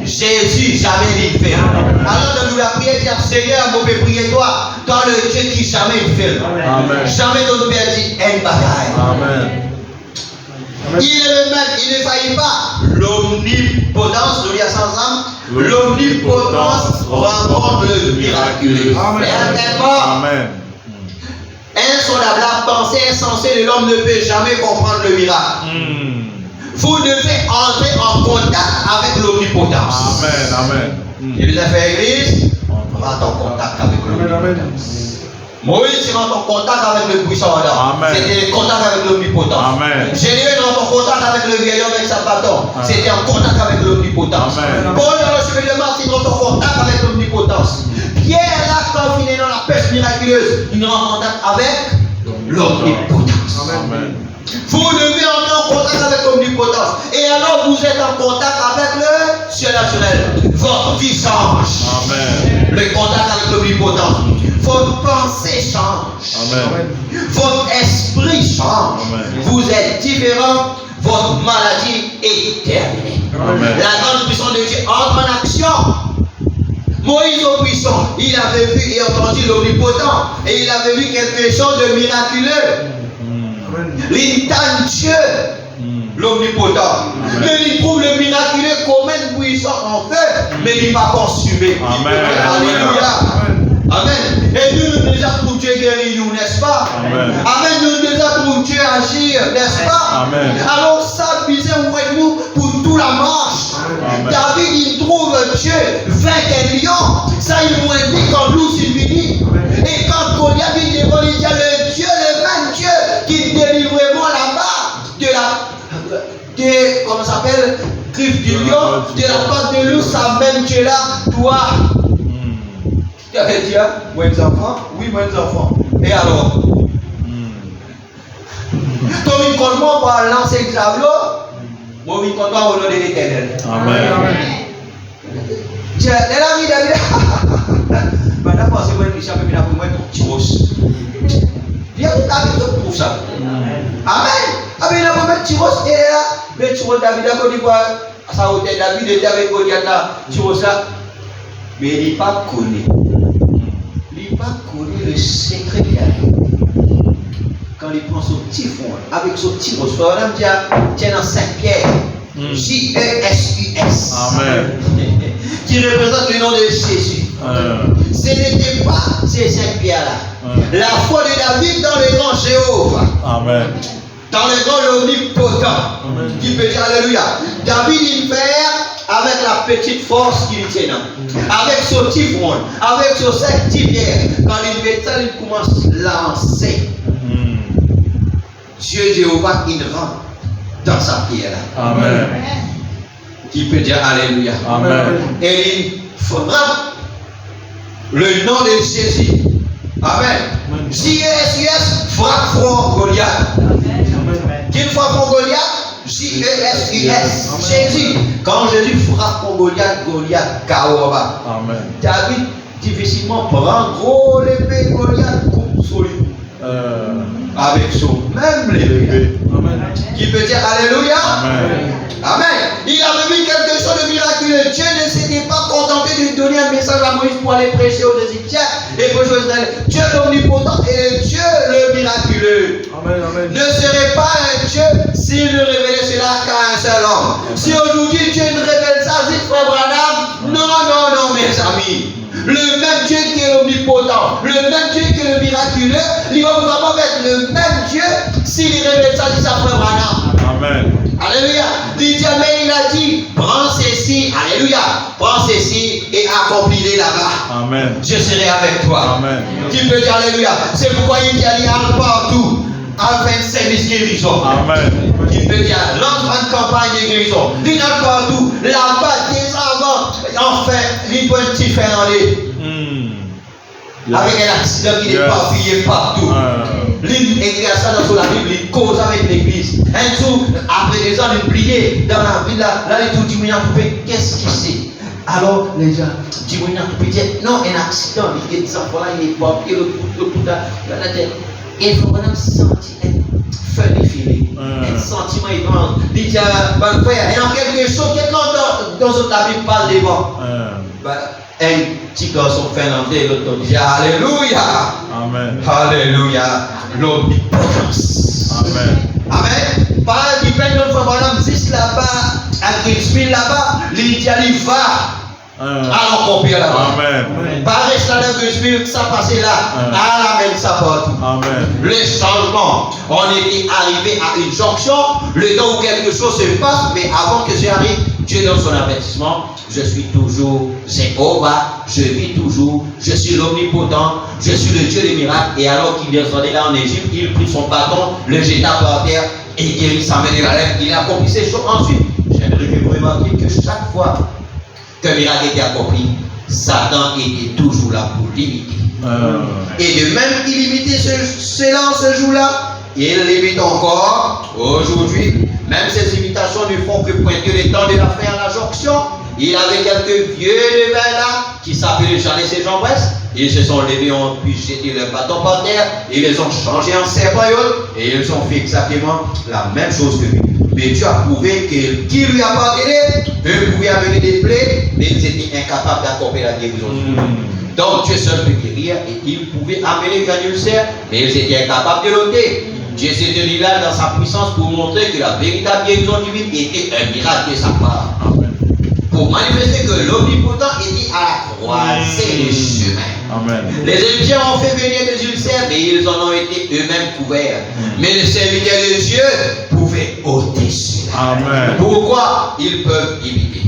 Jésus, jamais il fait. Alors, dans nous la prière, dire Seigneur, mon Père, priez-toi, dans le Dieu qui jamais il fait. Amen. Jamais ton Père dit une bataille. Amen. Il est le même, il ne faillit pas. L'omnipotence, nous disons ensemble, l'omnipotence rencontre le miraculeux. Amen. Insondable, la pensée insensée de l'homme ne peut jamais comprendre le miracle. Vous devez entrer en contact avec l'omnipotence. Amen. Il vous a fait église, rentre en contact avec l'omnipotence. Moïse rentre en contact avec le puissant Adam. C'était le contact avec l'omnipotence. Jérémie rentre en contact avec le vieil homme avec sa bâton. C'était en contact avec l'omnipotence. Paul dans le chemin de Mars, il rentre en contact avec l'omnipotence. Pierre là, quand il est dans la pêche miraculeuse, il rentre en contact avec l'omnipotence. Vous devez entrer en contact avec l'omnipotence. Et alors vous êtes en contact avec le surnaturel. Votre vie change. Le contact avec l'omnipotence. Votre pensée change. Votre esprit change. Vous êtes différent. Votre maladie est terminée. La grande puissance de Dieu entre en action Moïse au buisson, il avait vu et entendu l'omnipotent. Et il avait vu quelque chose de miraculeux. L'intan Dieu, l'omnipotent. Mais il trouve le miraculeux comme un buisson en feu, mais il n'est pas consumé. Amen. Alléluia. Amen. Et nous déjà pour Dieu guérir nous, n'est-ce pas? Amen. Amen. Nous déjà pour Dieu agir, n'est-ce pas? Amen. Alors ça, bisez nous pour toute la marche. Amen. David, il trouve Dieu vainqueur un lion. Ça, il nous indique quand nous fini. Et quand Goliath vient devant, il dit le Dieu, le même Dieu qui délivre vraiment là-bas comment ça s'appelle? Griffe du lion, de la porte de loup, ça même Dieu là, toi. Tu avais dit, moi les enfants? Oui, moi les enfants. Et alors? Comme il compte moi pour lancer le javelot, moi il compte moi au nom de l'Éternel. Amen. Dieu, l'ami David, madame, c'est moi qui chape, mais pour moi, ton petit roche. Viens, David, tu trouves ça. Amen. Ah, mais il a pas de petit roche, et là, mais tu vois, David, à Côte d'Ivoire, ça hôtel, David était avec Goliath là, tu vois ça. Mais il n'est pas connu. Il n'est pas connu le secret qu'il y a. Quand il prend son petit fond, avec son petit roche, madame dit, tiens dans 5 pierres. J-E-S-U-S. Amen. Qui représente le nom de Jésus. Ce n'était pas ces 5 pierres-là. La foi de David dans le grand Jéhovah. Amen. Dans le grand omnipotent. Qui peut dire Alléluia. David, il fait avec la petite force qu'il tient. Avec son petit front. Avec son 5 petits pierres. Quand il met ça, il commence à lancer. Dieu Jéhovah, il rentre dans sa pierre. Amen. Qui peut dire Alléluia. Amen. Et il frappe le nom de Jésus. Amen. J-E-S-U-S, frappe front Goliath. Qui frappe front Goliath? J-E-S-U-S. Jésus. Quand Jésus frappe front Goliath, Goliath Kaoba. Amen. David difficilement prend gros l'épée Goliath coupe sur lui. Avec son même l'épée. Qui peut dire Alléluia. Amen. Amen. Il avait vu quelque chose de miraculeux. Dieu ne s'était pas contenté de donner un message à Moïse pour aller prêcher aux Égyptiens et prêcher aux Israéliens. Dieu l'omnipotent et Dieu le miraculeux. Amen, amen. Ne serait pas un Dieu s'il ne révélait cela qu'à un seul homme. Si aujourd'hui Dieu ne révèle ça, dit frère Branham, non, mes amis. Le même Dieu qui est omnipotent, le même Dieu qui est le miraculeux, il va vraiment être le même Dieu s'il révèle ça, dit sa frère Branham. Amen. Alléluia. Mais il a dit, prends ceci, alléluia, prends ceci et accomplis-les là-bas. Amen. Je serai avec toi. Amen. Qui peut dire alléluia? C'est pourquoi il dit, allez partout. En fait, service guérison. Amen. Qui peut dire, lance une campagne de guérison. Il a partout. Là-bas, des avant. Enfin, il peut un petit faire en l'air. Avec un accident qui n'est pas payé partout. L'île écrit ça dans la Bible, il cause avec l'église. Un jour, après des ans, il priait dans la ville, là, il tout dit, qu'est-ce qui c'est? Alors, les gens, dit, non, un accident, il est des enfants là, il est pas payé, il faut vraiment sentir un feu défilé, un sentiment étrange. Il dit, bon frère, et en quelque chose, quelqu'un dans la Bible parle devant. Un petit garçon fait l'entrée et l'autre dit Alléluia. Amen. Alléluia. L'omnipotence. Amen. Amen. Par qui peine notre frère Madame 10 là-bas, à Grisville là-bas, il dit allez va. Alors copier là-bas. Amen. Par rester dans Grisville, ça passait là. À la même ça partout. Amen. Les changements. On était arrivé à une jonction, le temps où quelque chose se passe, mais avant que ça arrive, Dieu donne son avertissement. Je suis toujours Jéhovah, je vis toujours, je suis l'omnipotent, je suis le Dieu des miracles. Et alors qu'il descendait là en Égypte, il prit son bâton, le jeta par terre et guérit sa main de la lèvre. Il accomplit ces choses ensuite. J'aimerais que vous remarquiez que chaque fois qu'un miracle était accompli, Satan était toujours là pour l'imiter. Et de même qu'il imitait cela en ce jour-là, il l'imite encore aujourd'hui. Même ces imitations ne font que pointer le temps de la faire la jonction. Il avait quelques vieux de vin là qui s'appelaient Jean et Jean Bresse Ils se sont levés, ont pu jeter leur bâton par terre, ils les ont changés en serpents et ils ont fait exactement la même chose que lui. Mais Dieu a prouvé que qui lui appartenait, eux pouvaient amener des plaies, mais ils étaient incapables d'accorder la guérison. Donc Dieu seul peut guérir et ils pouvaient amener un ulcère, mais ils étaient incapables de l'ôter. Dieu s'est tenu là dans sa puissance pour montrer que la véritable guérison divine était un miracle de sa part. Pour manifester que l'omnipotent était à la croisée des chemins. Amen. Les Égyptiens ont fait venir des ulcères, mais ils en ont été eux-mêmes couverts. Mais les serviteurs de Dieu pouvaient ôter cela. Amen. Pourquoi ils peuvent imiter?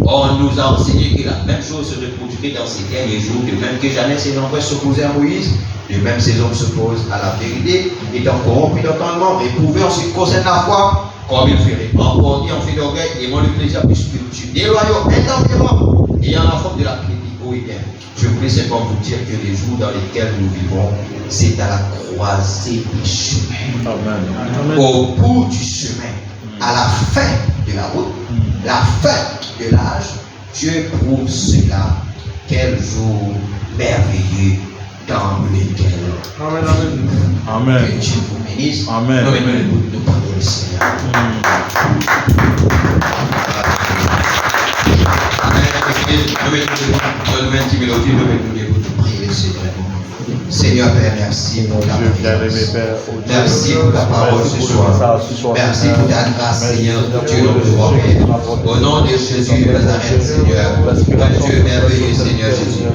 On nous a enseigné que la même chose se reproduirait dans ces derniers jours, de même que Jeannès et Jean-Pierre s'opposaient à Moïse, de même ces hommes s'opposent à la vérité, étant corrompus d'entendement, éprouvés en ce qui concerne la foi, comme ils feraient emporter en fait d'orgueil, aimant le plaisir plus spirituel, déloyaux, intempérants, ayant la forme de la piété. Oui, bien. Je voulais simplement vous dire que les jours dans lesquels nous vivons, c'est à la croisée des chemins. Amen. Au bout du chemin, à la fin de la route, la fin de l'âge, Dieu prouve cela. Quel jour merveilleux dans lequel. Amen, amen. Amen. Que Dieu vous bénisse. Amen. Nous mettons debout, nous prions le Seigneur. Amen. Nous mettons debout, nous mettons debout, nous prions le Seigneur. Seigneur Père, merci pour ta prière. Merci pour ta parole ce soir. Merci pour ta grâce, Seigneur, Dieu notre roi Père. Au nom de Jésus de Nazareth, Seigneur. Un Dieu merveilleux, Seigneur Jésus.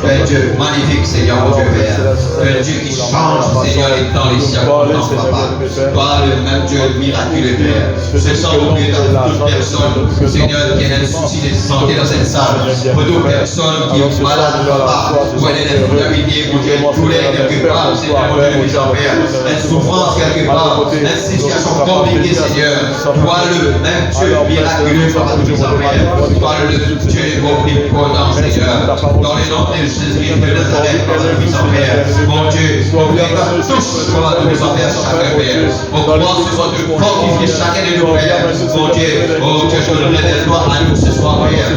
Un Dieu magnifique, Seigneur, mon Dieu Père. Un Dieu qui change, Seigneur, les temps, les circonstances, Papa. Toi, le même Dieu miraculeux, Père. Ce sont nos prières à toute personne, Seigneur, qui a un souci de santé dans cette salle. Pour toute personne qui est malade, Papa, ou elle est infirmité, mon Dieu, quelque part, Seigneur, mon Dieu, nous en Père, une souffrance quelque part, une situation compliquée, Seigneur. Toi, le même Dieu miraculeux, Papa, nous en Père. Toi, le Dieu omnipotent, Seigneur. Dans le nom de Jésus de Nazareth, Papa, nous en Père. Mon Dieu, mon Père, touche, Papa, nous en Père, chacun, Père. Au croix, ce soit de fortifier chacun de nous, Père. Mon Dieu, oh Dieu, je donnerai des gloires à nous ce soir, Père.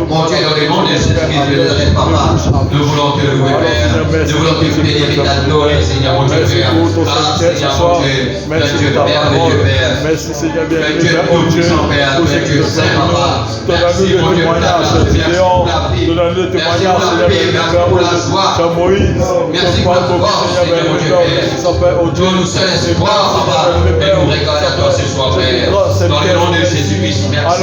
Mon Dieu, dans le nom de Jésus de Nazareth, Papa, nous voulons te louer, Père. Nous voulons te bénir et t'adorer, Seigneur, mon Dieu, Père. Ah, Seigneur, mon Dieu, un Dieu merveilleux, Père. Merci, Seigneur, bien Un Dieu tout-puissant, Père. Un Dieu saint, Papa. Merci, mon Dieu, pour la grâce. Merci pour la vie. Merci pour la paix. Merci pour la joie. Merci pour la force, Seigneur, mon Dieu, Père. Dieu, nous sommes espoir, Papa. Et nous réclamons à toi ce soir, Père. Dans le nom de Jésus-Christ, merci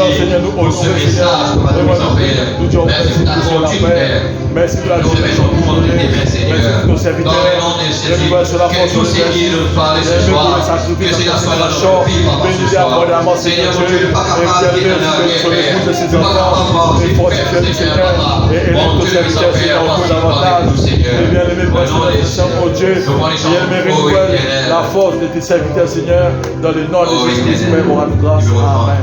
pour ce message, Papa, nous en Père. Merci pour ta conduite, Père. Merci pour la Nous remettons tout entre tes mains, Seigneur. Dans le nom de Jésus, que tout ce qui nous parle ce soir, que cela soit dans notre vie, Papa, ce soir. Seigneur, mon Dieu, pas capable de donner à rien, Père. Pas capable de faire, Seigneur, Papa. Mon Dieu, nous en Père, participant avec nous, Seigneur. Au nom de Jésus, nous prenons les chants, éternel. La force de tes serviteurs, Seigneur, dans le nom de Jésus, Père, on rend grâce. Amen.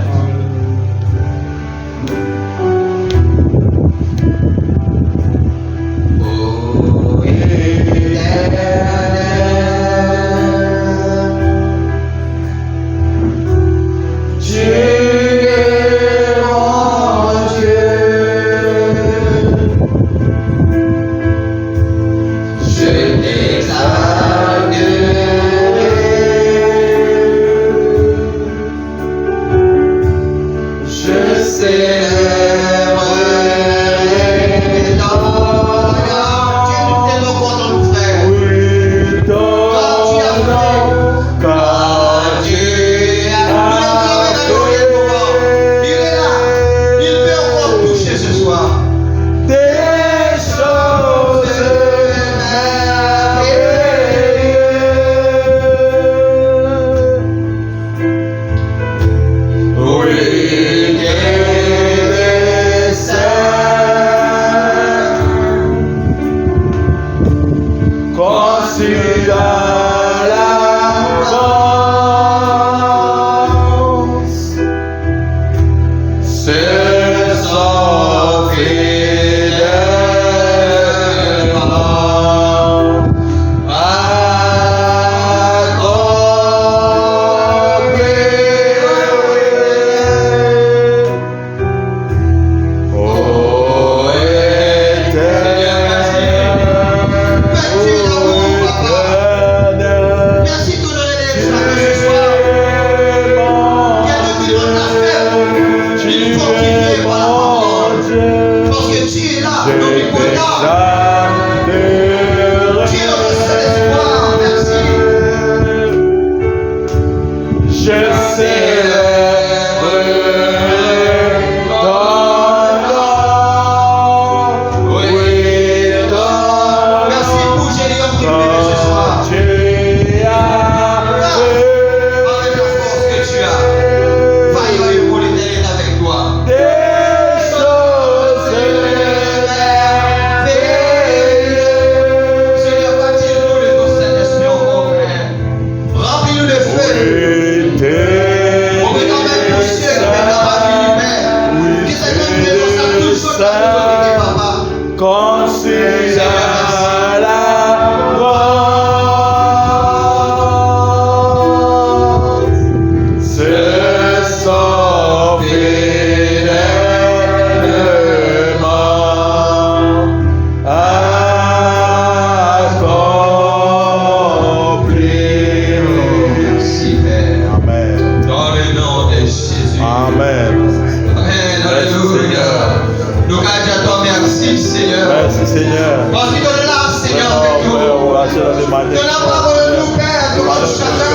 Seigneur. Merci Seigneur. Parce que tu es là, Seigneur, avec nous. De la parole de nous, Père, de notre chacun.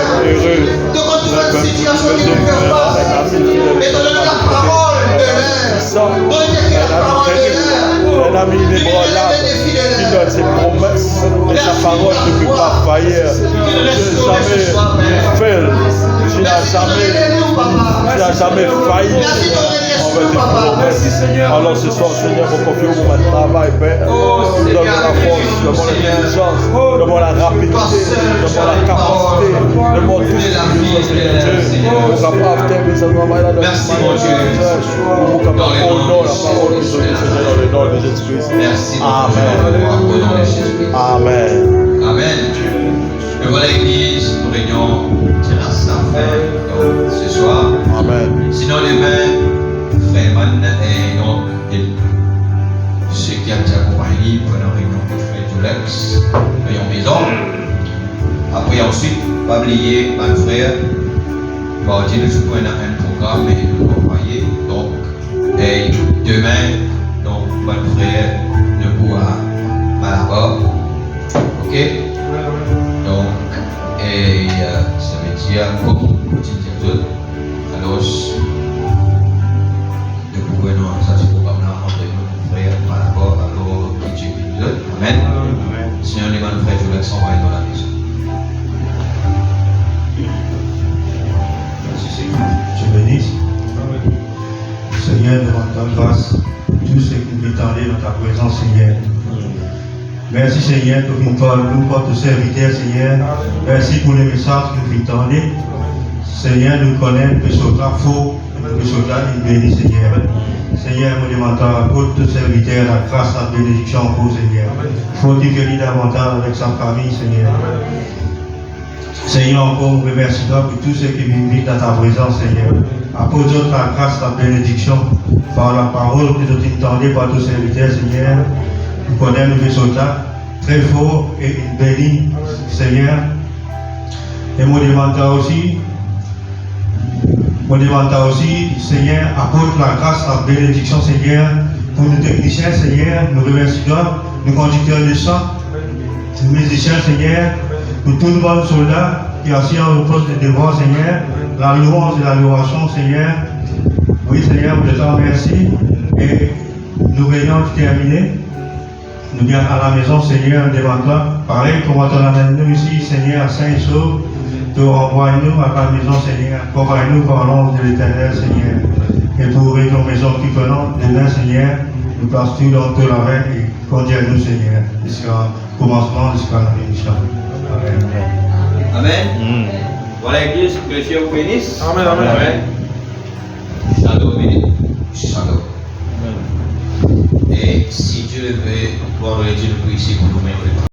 De retrouver une situation qui nous fait face. Et de donner la parole de l'air. De dire la parole de l'air. Un ami inébranlable qui donne ses promesses et sa parole ne peut pas faillir. Tu n'as jamais failli. Alors ce soir, Seigneur, vous confiez au moment de travail, Père. Donne-moi la force, donne-moi l'intelligence, donne-moi la rapidité, donne-moi la capacité, donne-moi tout ce que nous capable de Merci, mon Dieu. Dans la parole de Seigneur, dans le nom de Jésus-Christ. Merci. Amen. Au nom de Jésus-Christ. Amen. Amen. Et voilà l'église, nous réunions terrasse à faire ce soir. Amen. Sinon, demain, frère Man et donc ceux qui ont été accompagnés pendant la réunion de frère Julex, réunion maison. Après, ensuite, pas oublier, mon frère, mardi, nous jouons un programme et nous envoyer. Donc, et demain, donc, mon frère, ne pourra pas là-bas. Ok? Donc, et ça veut dire, comme vous dites, alors, nous pouvons nous ça ce programme-là entre nos frères, par rapport à l'eau qui Dieu nous donne. Amen. Seigneur, les frères, je vous envoyer dans la maison. Je bénisse. Seigneur, nous rendons grâce pour tout ce que nous attendons dans ta présence, Seigneur. Merci, Seigneur, pour une parole, nous, pour serviteur, Seigneur. Merci pour les messages que nous attendons. Seigneur, nous connaissons que ce soit faux, que ce soit une béni, Seigneur. Seigneur, nous demandons pour tout serviteur la grâce, la bénédiction pour Seigneur. Fortifie-le davantage avec sa famille, Seigneur. Seigneur, encore, nous remercions pour tous ceux qui vivent dans ta présence, Seigneur. Apporte la grâce, la bénédiction par la parole que nous entendons par tous serviteurs, Seigneur. Nous connaissons le vaisseau très fort et une béni, Seigneur. Et nous demandons aussi, Seigneur, apporte la grâce, la bénédiction, Seigneur, pour nos techniciens, Seigneur. Nous remercions, nos conducteurs de sang, nos musiciens, Seigneur, pour tous nos bons soldats qui assis au poste de devoir, Seigneur, la louange et la louation, Seigneur. Oui, Seigneur, nous te remercions. Et nous venons terminer. Nous viens à la maison, Seigneur, devant toi. Pareil, comme tu l'amènes nous ici, Seigneur, à Saint-Saul. Tu renvoies-nous à ta maison, Seigneur. Convainc-nous par l'ange de l'Éternel, Seigneur. Et pour ouvrir ton maison qui venons demain, Seigneur, nous passons tout dans ton arrêt et conduis-nous, Seigneur, jusqu'à commencement, jusqu'à la bénédiction. Amen. Amen. Voilà l'église, que Dieu vous bénisse. Amen, amen. Amen. Shalom, béni. Shalom. Et si Dieu le veut, gloire à Dieu, nous ici pour nous-mêmes.